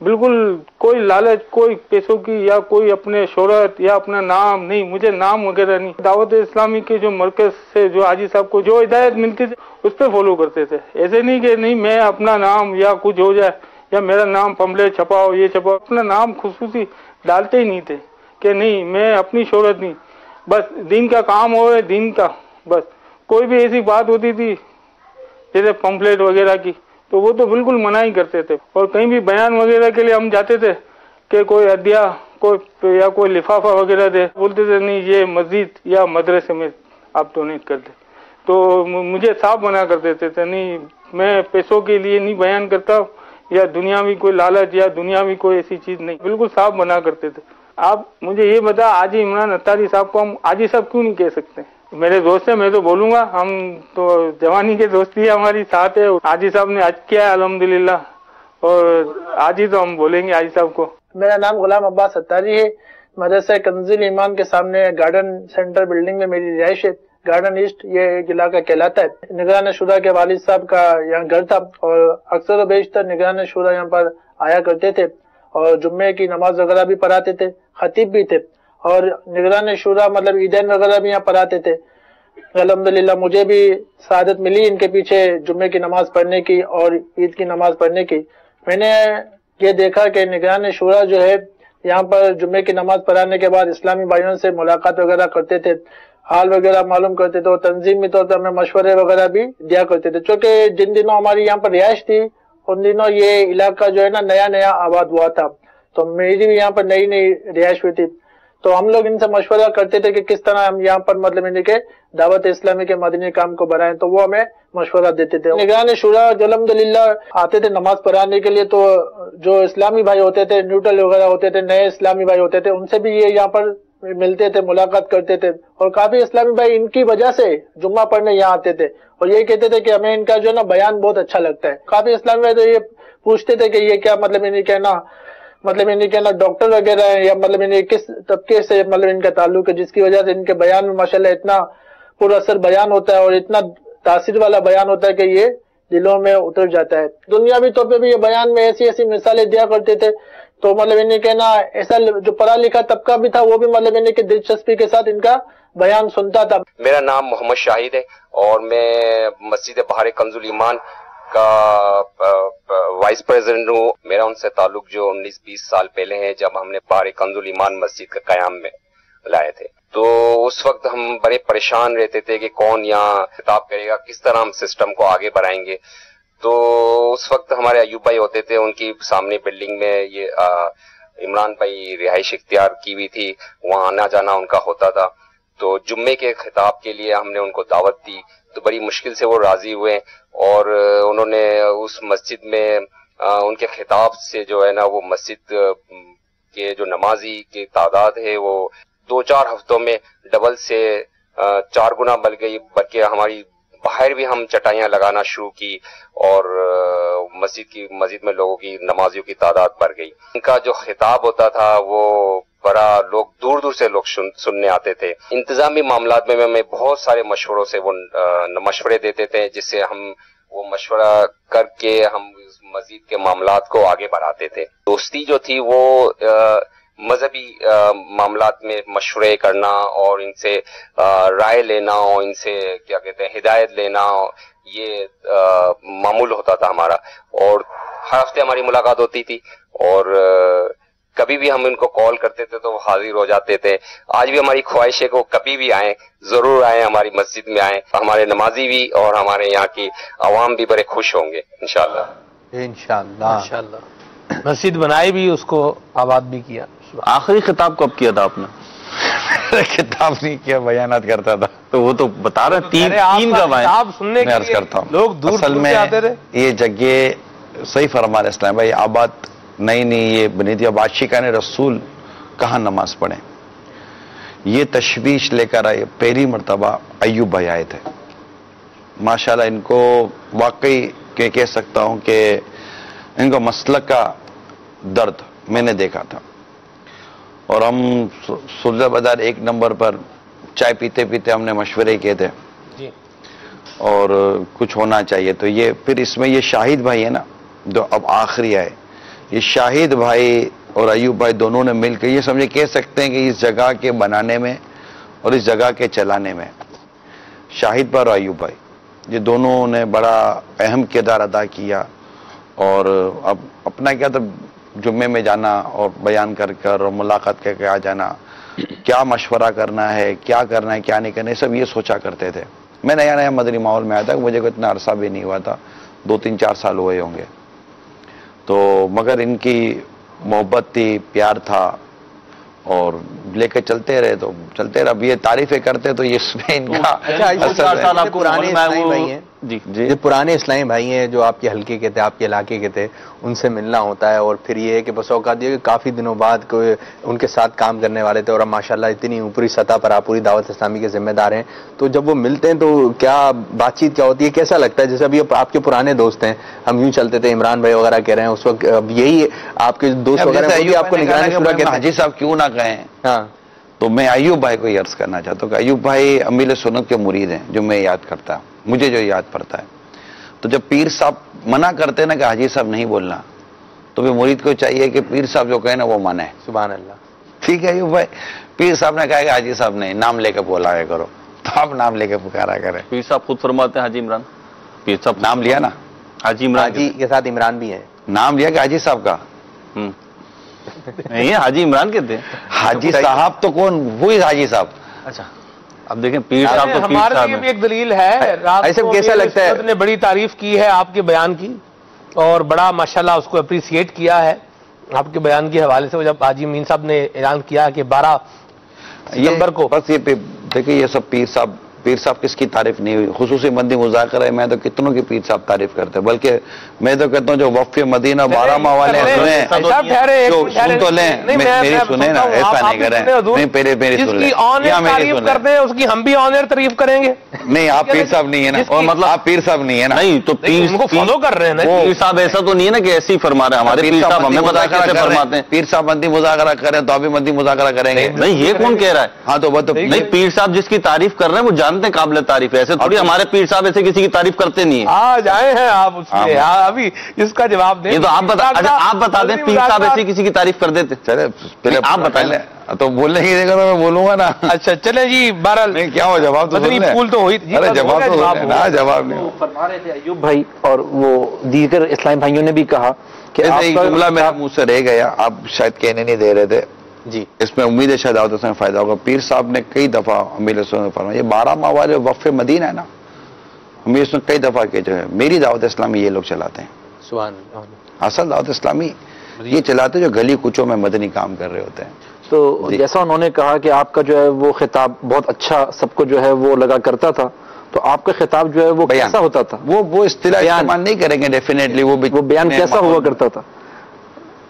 S9: بالکل کوئی لالچ, کوئی پیسوں کی یا کوئی اپنے شہرت یا اپنا نام نہیں, مجھے نام وغیرہ نہیں. دعوت اسلامی کے جو مرکز سے جو حاجی صاحب کو جو ہدایت ملتی تھی اس پہ فالو کرتے تھے. ایسے نہیں کہ نہیں میں اپنا نام یا کچھ ہو جائے یا میرا نام پمفلیٹ چھپاؤ یہ چھپاؤ, اپنا نام خصوصی ڈالتے ہی نہیں تھے کہ نہیں میں اپنی شہرت نہیں, بس دین کا کام ہو دین کا. بس کوئی بھی ایسی بات ہوتی تھی جیسے پمفلیٹ وغیرہ کی تو وہ تو بالکل منع ہی کرتے تھے. اور کہیں بھی بیان وغیرہ کے لیے ہم جاتے تھے کہ کوئی ہدیہ کوئی لفافہ وغیرہ دے, بولتے تھے نہیں یہ مسجد یا مدرسے میں آپ ڈونیٹ کر دیں. تو مجھے صاف منع کر دیتے تھے, نہیں میں پیسوں کے لیے نہیں بیان کرتا یا دنیاوی کوئی لالچ یا دنیاوی کوئی ایسی چیز نہیں, بالکل صاف منع کرتے تھے. آپ مجھے یہ بتا حاجی عمران اتاری صاحب کو ہم حاجی صاحب کیوں نہیں کہہ سکتے؟ میرے دوست ہیں, میں تو بولوں گا, ہم تو جوانی کی دوستی ہے ہماری ساتھ ہے. حاجی صاحب نے حج کیا ہے الحمدللہ, اور حاجی تو ہم بولیں گے حاجی صاحب کو.
S10: میرا نام غلام عباس اتاری ہے. مدرسہ کنز الایمان کے سامنے گارڈن سینٹر بلڈنگ میں میری رہائش ہے. گارڈن ایسٹ یہ ایک علاقہ کہلاتا ہے. نگران شورا کے والد صاحب کا یہاں گھر تھا اور اکثر و بیشتر نگران شورا یہاں پر آیا کرتے تھے اور جمعے کی نماز وغیرہ بھی پڑھاتے تھے, خطیب بھی تھے, اور نگران شورا مطلب عیدین وغیرہ بھی یہاں پڑھاتے تھے. الحمدللہ مجھے بھی سعادت ملی ان کے پیچھے جمعے کی نماز پڑھنے کی اور عید کی نماز پڑھنے کی. میں نے یہ دیکھا کہ نگران شورا جو ہے یہاں پر جمعے کی نماز پڑھانے کے بعد اسلامی بھائیوں سے ملاقات وغیرہ کرتے تھے, حال وغیرہ معلوم کرتے تھے, اور تنظیمی طور پر ہمیں مشورے وغیرہ بھی دیا کرتے تھے. چونکہ جن دنوں ہماری یہاں پر رہائش تھی ان دنوں یہ علاقہ جو ہے نا نیا آباد ہوا تھا, تو میری بھی یہاں پر نئی رہائش ہوئی تھی. تو ہم لوگ ان سے مشورہ کرتے تھے کہ کس طرح ہم یہاں پر مطلب کہ دعوت اسلامی کے مدنی کام کو بڑھائیں, تو وہ ہمیں مشورہ دیتے تھے. نگران شورا الحمدللہ آتے تھے نماز پڑھانے کے لیے, تو جو اسلامی بھائی ہوتے تھے, نیوٹرل وغیرہ ہوتے تھے, نئے اسلامی بھائی ہوتے تھے, ان سے بھی یہ یہاں پر ملتے تھے, ملاقات کرتے تھے. اور کافی اسلامی بھائی ان کی وجہ سے جمعہ پڑھنے یہاں آتے تھے اور یہ کہتے تھے کہ ہمیں ان کا جو ہے نا بیان بہت اچھا لگتا ہے. کافی اسلامی بھائی تو یہ پوچھتے تھے کہ یہ کیا مطلب انہیں کہنا ڈاکٹر وغیرہ ہے یا مطلب انہیں کس طبقے سے مطلب ان کا تعلق ہے, جس کی وجہ سے ان کے بیان میں ماشاءاللہ اتنا پر اثر بیان ہوتا ہے اور اتنا تاثیر والا بیان ہوتا ہے کہ یہ دلوں میں اتر جاتا ہے. دنیاوی طور پہ بھی یہ بیان میں ایسی مثالیں دیا کرتے تھے, تو مطلب انہیں کہنا ایسا جو پڑھا لکھا طبقہ بھی تھا وہ بھی مطلب انہیں کہ دلچسپی کے ساتھ ان کا بیان سنتا تھا.
S11: میرا نام محمد شاہد ہے اور میں مسجد بہار کنز الایمان کا وائس پریزیڈنٹ ہوں. میرا ان سے تعلق جو 19-20 سال پہلے ہے, جب ہم نے بہار کنز الایمان مسجد کا قیام میں لائے تھے. تو اس وقت ہم بڑے پریشان رہتے تھے کہ کون یہاں خطاب کرے گا, کس طرح ہم سسٹم کو آگے بڑھائیں گے. تو اس وقت ہمارے ایوب بھائی ہوتے تھے, ان کی سامنے بلڈنگ میں یہ عمران بھائی رہائش اختیار کی ہوئی تھی, وہاں آنا جانا ان کا ہوتا تھا. تو جمعے کے خطاب کے لیے ہم نے ان کو دعوت دی تو بڑی مشکل سے وہ راضی ہوئے اور انہوں نے اس مسجد میں ان کے خطاب سے جو ہے نا وہ مسجد کے جو نمازی کی تعداد ہے وہ 2-4 ہفتوں میں ڈبل سے 4 گنا بڑھ گئی، بلکہ ہماری باہر بھی ہم چٹائیاں لگانا شروع کی اور مسجد میں لوگوں کی نمازیوں کی تعداد بڑھ گئی. ان کا جو خطاب ہوتا تھا وہ بڑا لوگ دور دور سے لوگ سننے آتے تھے. انتظامی معاملات میں ہمیں بہت سارے مشوروں سے وہ مشورے دیتے تھے جس سے ہم وہ مشورہ کر کے ہم مسجد کے معاملات کو آگے بڑھاتے تھے. دوستی جو تھی وہ مذہبی معاملات میں مشورے کرنا اور ان سے رائے لینا اور ان سے کیا کہتے ہیں ہدایت لینا، یہ معمول ہوتا تھا ہمارا. اور ہر ہفتے ہماری ملاقات ہوتی تھی اور کبھی بھی ہم ان کو کال کرتے تھے تو وہ حاضر ہو جاتے تھے. آج بھی ہماری خواہش ہے کہ وہ کبھی بھی آئیں، ضرور آئیں، ہماری مسجد میں آئیں. ہمارے نمازی بھی اور ہمارے یہاں کی عوام بھی بڑے خوش ہوں گے انشاءاللہ.
S2: انشاءاللہ مسجد بنائی بھی، اس کو آباد بھی کیا.
S4: آخری خطاب کب کیا تھا آپ نے؟
S3: خطاب نہیں کیا، بیانات کرتا تھا.
S4: تو وہ تو بتا رہے تین کا
S2: خطاب سننے کے لیے
S3: کرتا ہوں.
S2: لوگ دور دور سے آتے رہے.
S3: یہ جگہ صحیح فرما رہے اسلام بھائی، آباد نہیں یہ بنی تھی. بادشاہ نے رسول کہاں نماز پڑھیں، یہ تشویش لے کر آئے. پہلی مرتبہ ایوب بھائی آئے تھے ماشاءاللہ. ان کو واقعی کہہ سکتا ہوں کہ ان کو مسلک کا درد میں نے دیکھا تھا. اور ہم سلجھا بازار 1 نمبر پر چائے پیتے پیتے ہم نے مشورے کیے تھے اور کچھ ہونا چاہیے. تو یہ پھر اس میں یہ شاہد بھائی ہے نا جو اب آخری آئے، یہ شاہد بھائی اور ایوب بھائی دونوں نے مل کے یہ سمجھے کہہ سکتے ہیں کہ اس جگہ کے بنانے میں اور اس جگہ کے چلانے میں شاہد بھائی اور ایوب بھائی یہ دونوں نے بڑا اہم کردار ادا کیا. اور اب اپنا کیا تو جمعے میں جانا اور بیان کر اور ملاقات کر کے آ جانا، کیا مشورہ کرنا ہے، کیا کرنا ہے، کیا نہیں کرنا ہے، سب یہ سوچا کرتے تھے. میں نیا نیا مدنی ماحول میں آیا تھا، مجھے کوئی اتنا عرصہ بھی نہیں ہوا تھا، 2-3-4 سال ہوئے ہوں گے. تو مگر ان کی محبت تھی، پیار تھا اور لے کے چلتے رہے تو چلتے رہے. اب یہ تعریفیں کرتے تو اس میں ان کا
S1: جو پرانے اسلامی بھائی ہیں جو آپ کے حلقے کے تھے، آپ کے علاقے کے تھے، ان سے ملنا ہوتا ہے. اور پھر یہ ہے کہ بس اوقات یہ کہ کافی دنوں بعد کوئی ان کے ساتھ کام کرنے والے تھے اور اب ماشاءاللہ اتنی اوپری سطح پر آپ پوری دعوت اسلامی کے ذمہ دار ہیں. تو جب وہ ملتے ہیں تو کیا بات چیت کیا ہوتی ہے، کیسا لگتا ہے؟ جیسے ابھی آپ کے پرانے دوست ہیں، ہم یوں چلتے تھے، عمران بھائی وغیرہ کہہ رہے ہیں اس وقت، اب یہی آپ کے دوست وغیرہ آپ کو نگرانی شورا کہتے ہیں.
S3: حاجی صاحب کیوں نہ کہیں.
S1: ہاں،
S3: تو میں ایوب بھائی کو یہ عرض کرنا چاہتا ہوں کہ ایوب بھائی امیل سنت کے مرید ہیں جو میں یاد کرتا ہوں، مجھے جو یاد پڑتا ہے. تو جب پیر صاحب منع کرتے ہیں نا کہ حاجی صاحب نہیں بولنا، تو پھر مرید کو چاہیے کہ پیر صاحب جو کہیں نا وہ مانے.
S1: سبحان اللہ.
S3: ٹھیک ہے ایوب بھائی، پیر صاحب نے کہا کہ حاجی صاحب نہیں، نام لے کے بولا کرو، تو آپ نام لے کے پکارا کریں.
S4: پیر صاحب خود فرماتے ہیں حاجی عمران، پیر صاحب
S3: نام لیا نا،
S4: حاجی عمران
S1: حاجی کے ساتھ عمران بھی ہے،
S3: نام لیا کہ حاجی صاحب کا
S4: نہیں، حاجی عمران کہتے ہیں.
S3: حاجی صاحب تو کون، وہی حاجی صاحب.
S4: اچھا اب دیکھیں پیر صاحب تو پیر
S2: ہمارے
S4: صاحب
S2: لیے بھی ایک دلیل ہے.
S1: ایسے کیسا لگتا ہے؟
S2: نے بڑی تعریف کی ہے آپ کے بیان کی اور بڑا ماشاءاللہ اس کو اپریسیٹ کیا ہے آپ کے بیان کے حوالے سے. جب حاجی امین صاحب نے اعلان کیا کہ 12 ستمبر کو،
S3: بس یہ دیکھیں یہ سب پیر صاحب کس کی تعریف نہیں ہوئی. خصوصی مندی مذاکرہ ہے، میں تو کتنوں کی پیر صاحب تعریف کرتے ہیں، بلکہ میں تو کہتا ہوں جو وقف مدینہ 12 ماہ والے سنیں سن تو لیں، میری سنیں نا، ایسا نہیں کریں. نہیں پہلے میری سن لیں،
S2: تعریف کرتے ہیں اس کی ہم بھی آنر تعریف کریں گے.
S3: نہیں آپ پیر صاحب نہیں ہے نا، اور مطلب آپ پیر صاحب نہیں ہے نا.
S4: نہیں تو پیر
S2: کو فالو کر رہے ہیں نا.
S4: پیر صاحب ایسا تو نہیں ہے نا کہ ایسے ہی فرما رہے ہیں. ہمارے پیر صاحب ہمیں پتا کیسے فرماتے ہیں.
S3: پیر صاحب مندی مذاکرہ کریں تو ابھی مندی مذاکرہ کریں گے.
S4: نہیں یہ کون کہہ رہا ہے؟
S3: ہاں تو
S4: نہیں، پیر صاحب جس کی تعریف کر رہے ہیں وہ جانتے ہیں قابل تعریف. ایسے تھوڑی ہمارے پیر صاحب ایسے کسی کی تعریف کرتے نہیں ہیں.
S2: آج آئے ہیں آپ اس میں، ابھی اس کا جواب دیں.
S4: یہ تو آپ بتا دیں پیر صاحب ایسی کسی کی تعریف کر دیتے.
S3: چلے پہلے آپ بتائیں تو بولنے ہی دے گا میں بولوں گا نا.
S2: اچھا چلیں جی، بہرحال
S3: کیا ہو جواب تو
S2: پھول تو ہوئی.
S3: ارے جواب تو جواب نہیں
S6: فرما رہے تھے ایوب بھائی اور وہ دیگر اسلام بھائیوں نے بھی کہا کہ
S3: ایک جملہ میرا منہ سے رہ گیا، آپ شاید کہنے نہیں دے رہے تھے جی، اس میں امید ہے شاید دعوت اسلامی فائدہ ہوگا. پیر صاحب نے کئی دفعہ امیر نے فرمایا یہ 12 ماہ والے وقف مدینہ ہے نا، امیر نے کئی دفعہ کہ جو ہے میری دعوت اسلامی یہ لوگ چلاتے ہیں.
S1: سبحان اللہ.
S3: اصل دعوت اسلامی یہ چلاتے جو گلی کوچوں میں مدنی کام کر رہے ہوتے ہیں.
S6: تو جیسا انہوں نے کہا کہ آپ کا جو ہے وہ خطاب بہت اچھا سب کو جو ہے وہ لگا کرتا تھا، تو آپ کا خطاب جو ہے وہ کیسا ہوتا تھا؟
S3: وہ اصطلاح استعمال نہیں کریں گے ڈیفینیٹلی. وہ
S6: بیان کیسا ہوا کرتا تھا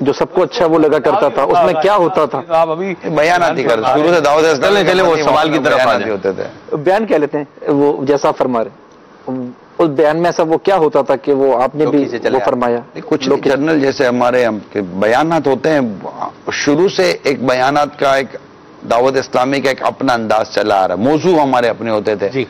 S6: جو سب کو اچھا وہ لگا کرتا تھا؟ اس میں کیا ہوتا تھا؟
S2: آپ ابھی
S3: بیانات ہی کرتے شروع سے دعوت اسلامی.
S4: چلے وہ سوال کی طرف آ
S3: ہوتے تھے.
S6: بیان کیا لیتے ہیں وہ جیسا فرما رہے، اس بیان میں ایسا وہ کیا ہوتا تھا کہ وہ آپ نے بھی وہ فرمایا؟
S3: کچھ جنرل جیسے ہمارے بیانات ہوتے ہیں، شروع سے ایک بیانات کا ایک دعوت اسلامی کا ایک اپنا انداز چلا آ رہا ہے. موضوع ہمارے اپنے ہوتے تھے.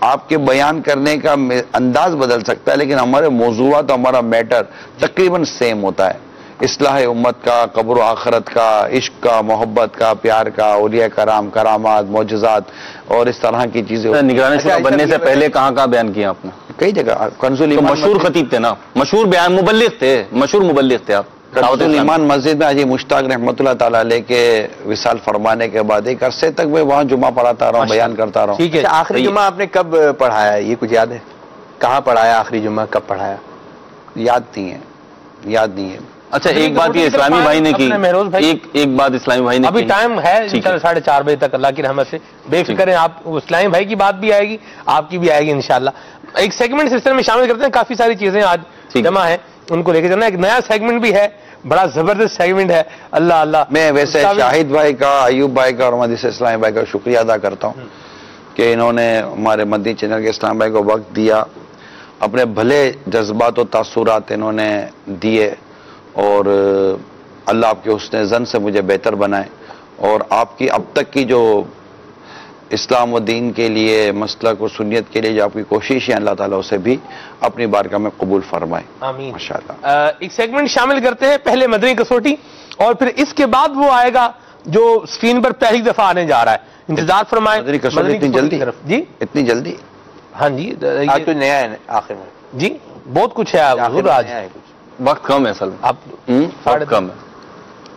S3: آپ کے بیان کرنے کا انداز بدل سکتا ہے لیکن ہمارے موضوعات اور ہمارا میٹر تقریباً سیم ہوتا ہے. اصلاح امت کا، قبر و آخرت کا، عشق کا، محبت کا، پیار کا، اولیاء کرام، کرامات، معجزات اور اس طرح کی چیزیں.
S4: نگران شورا بننے سے پہلے کہاں کہاں بیان کیا آپ نے؟
S3: کئی جگہ. کنزل ایمان
S4: مشہور خطیب تھے نا، مشہور بیان مبلغ تھے، مشہور مبلغ تھے آپ.
S3: کنزل ایمان مسجد میں حاجی مشتاق رحمۃ اللہ تعالیٰ علیہ کے وصال فرمانے کے بعد ایک عرصے تک میں وہاں جمعہ پڑھاتا رہا ہوں، بیان کرتا رہا ہوں.
S1: ٹھیک ہے. آخری جمعہ آپ نے کب پڑھایا ہے؟ یہ کچھ یاد ہے؟ کہاں پڑھایا آخری جمعہ، کب پڑھایا؟
S3: یاد نہیں ہے.
S4: اچھا ایک بات یہ اسلامی بھائی نے کی، ایک بات اسلامی بھائی نے،
S2: ابھی ٹائم ہے 4:30 بجے تک، اللہ کی رحمت سے بے فکر ہیں آپ. اسلامی بھائی کی بات بھی آئے گی، آپ کی بھی آئے گی انشاءاللہ. ایک سیگمنٹ سلسلے میں شامل کرتے ہیں، کافی ساری چیزیں آج جمع ہیں، ان کو لے کے چلنا. ایک نیا سیگمنٹ بھی ہے، بڑا زبردست سیگمنٹ ہے. اللہ اللہ.
S3: میں ویسے شاہد بھائی کا، ایوب بھائی کا اور مدنی اسلامی بھائی کا شکریہ ادا کرتا ہوں کہ انہوں نے ہمارے مدنی چینل کے اسلام بھائی کو وقت دیا، اپنے بھلے جذبات و تاثرات انہوں نے دیے، اور اللہ آپ کے حسن زن سے مجھے بہتر بنائے، اور آپ کی اب تک کی جو اسلام و دین کے لیے، مسلک و سنیت کے لیے جو آپ کی کوشش ہے، اللہ تعالیٰ اسے بھی اپنی بارگاہ میں قبول فرمائے.
S2: آمین.
S3: ماشاءاللہ.
S2: ایک سیگمنٹ شامل کرتے ہیں، پہلے مدنی کسوٹی، اور پھر اس کے بعد وہ آئے گا جو اسکرین پر پہلی دفعہ آنے جا رہا ہے. انتظار فرمائیں.
S3: مدنی کسوٹی اتنی جلدی؟
S2: جی
S3: اتنی جلدی؟
S2: ہاں جی.
S1: آج تو نیا ہے آخر میں.
S2: جی بہت کچھ ہے آج.
S4: وقت کم ہے اصل میں،
S2: آپ
S4: وقت کم ہے.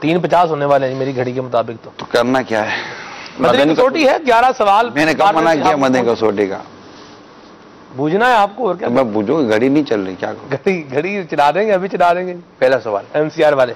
S2: 3:50 ہونے والے ہیں میری گھڑی کے مطابق. تو
S3: کرنا کیا ہے؟
S2: مدنی کسوٹی ہے، 11 سوال.
S3: میں نے کب منع کیا مدنی کسوٹی کا؟
S2: بوجھنا ہے آپ کو، اور کیا
S3: میں بوجھوں گا. گھڑی نہیں چل رہی، کیا
S2: گھڑی چلا دیں گے، ابھی چلا دیں گے.
S1: پہلا سوال
S2: MCR والے.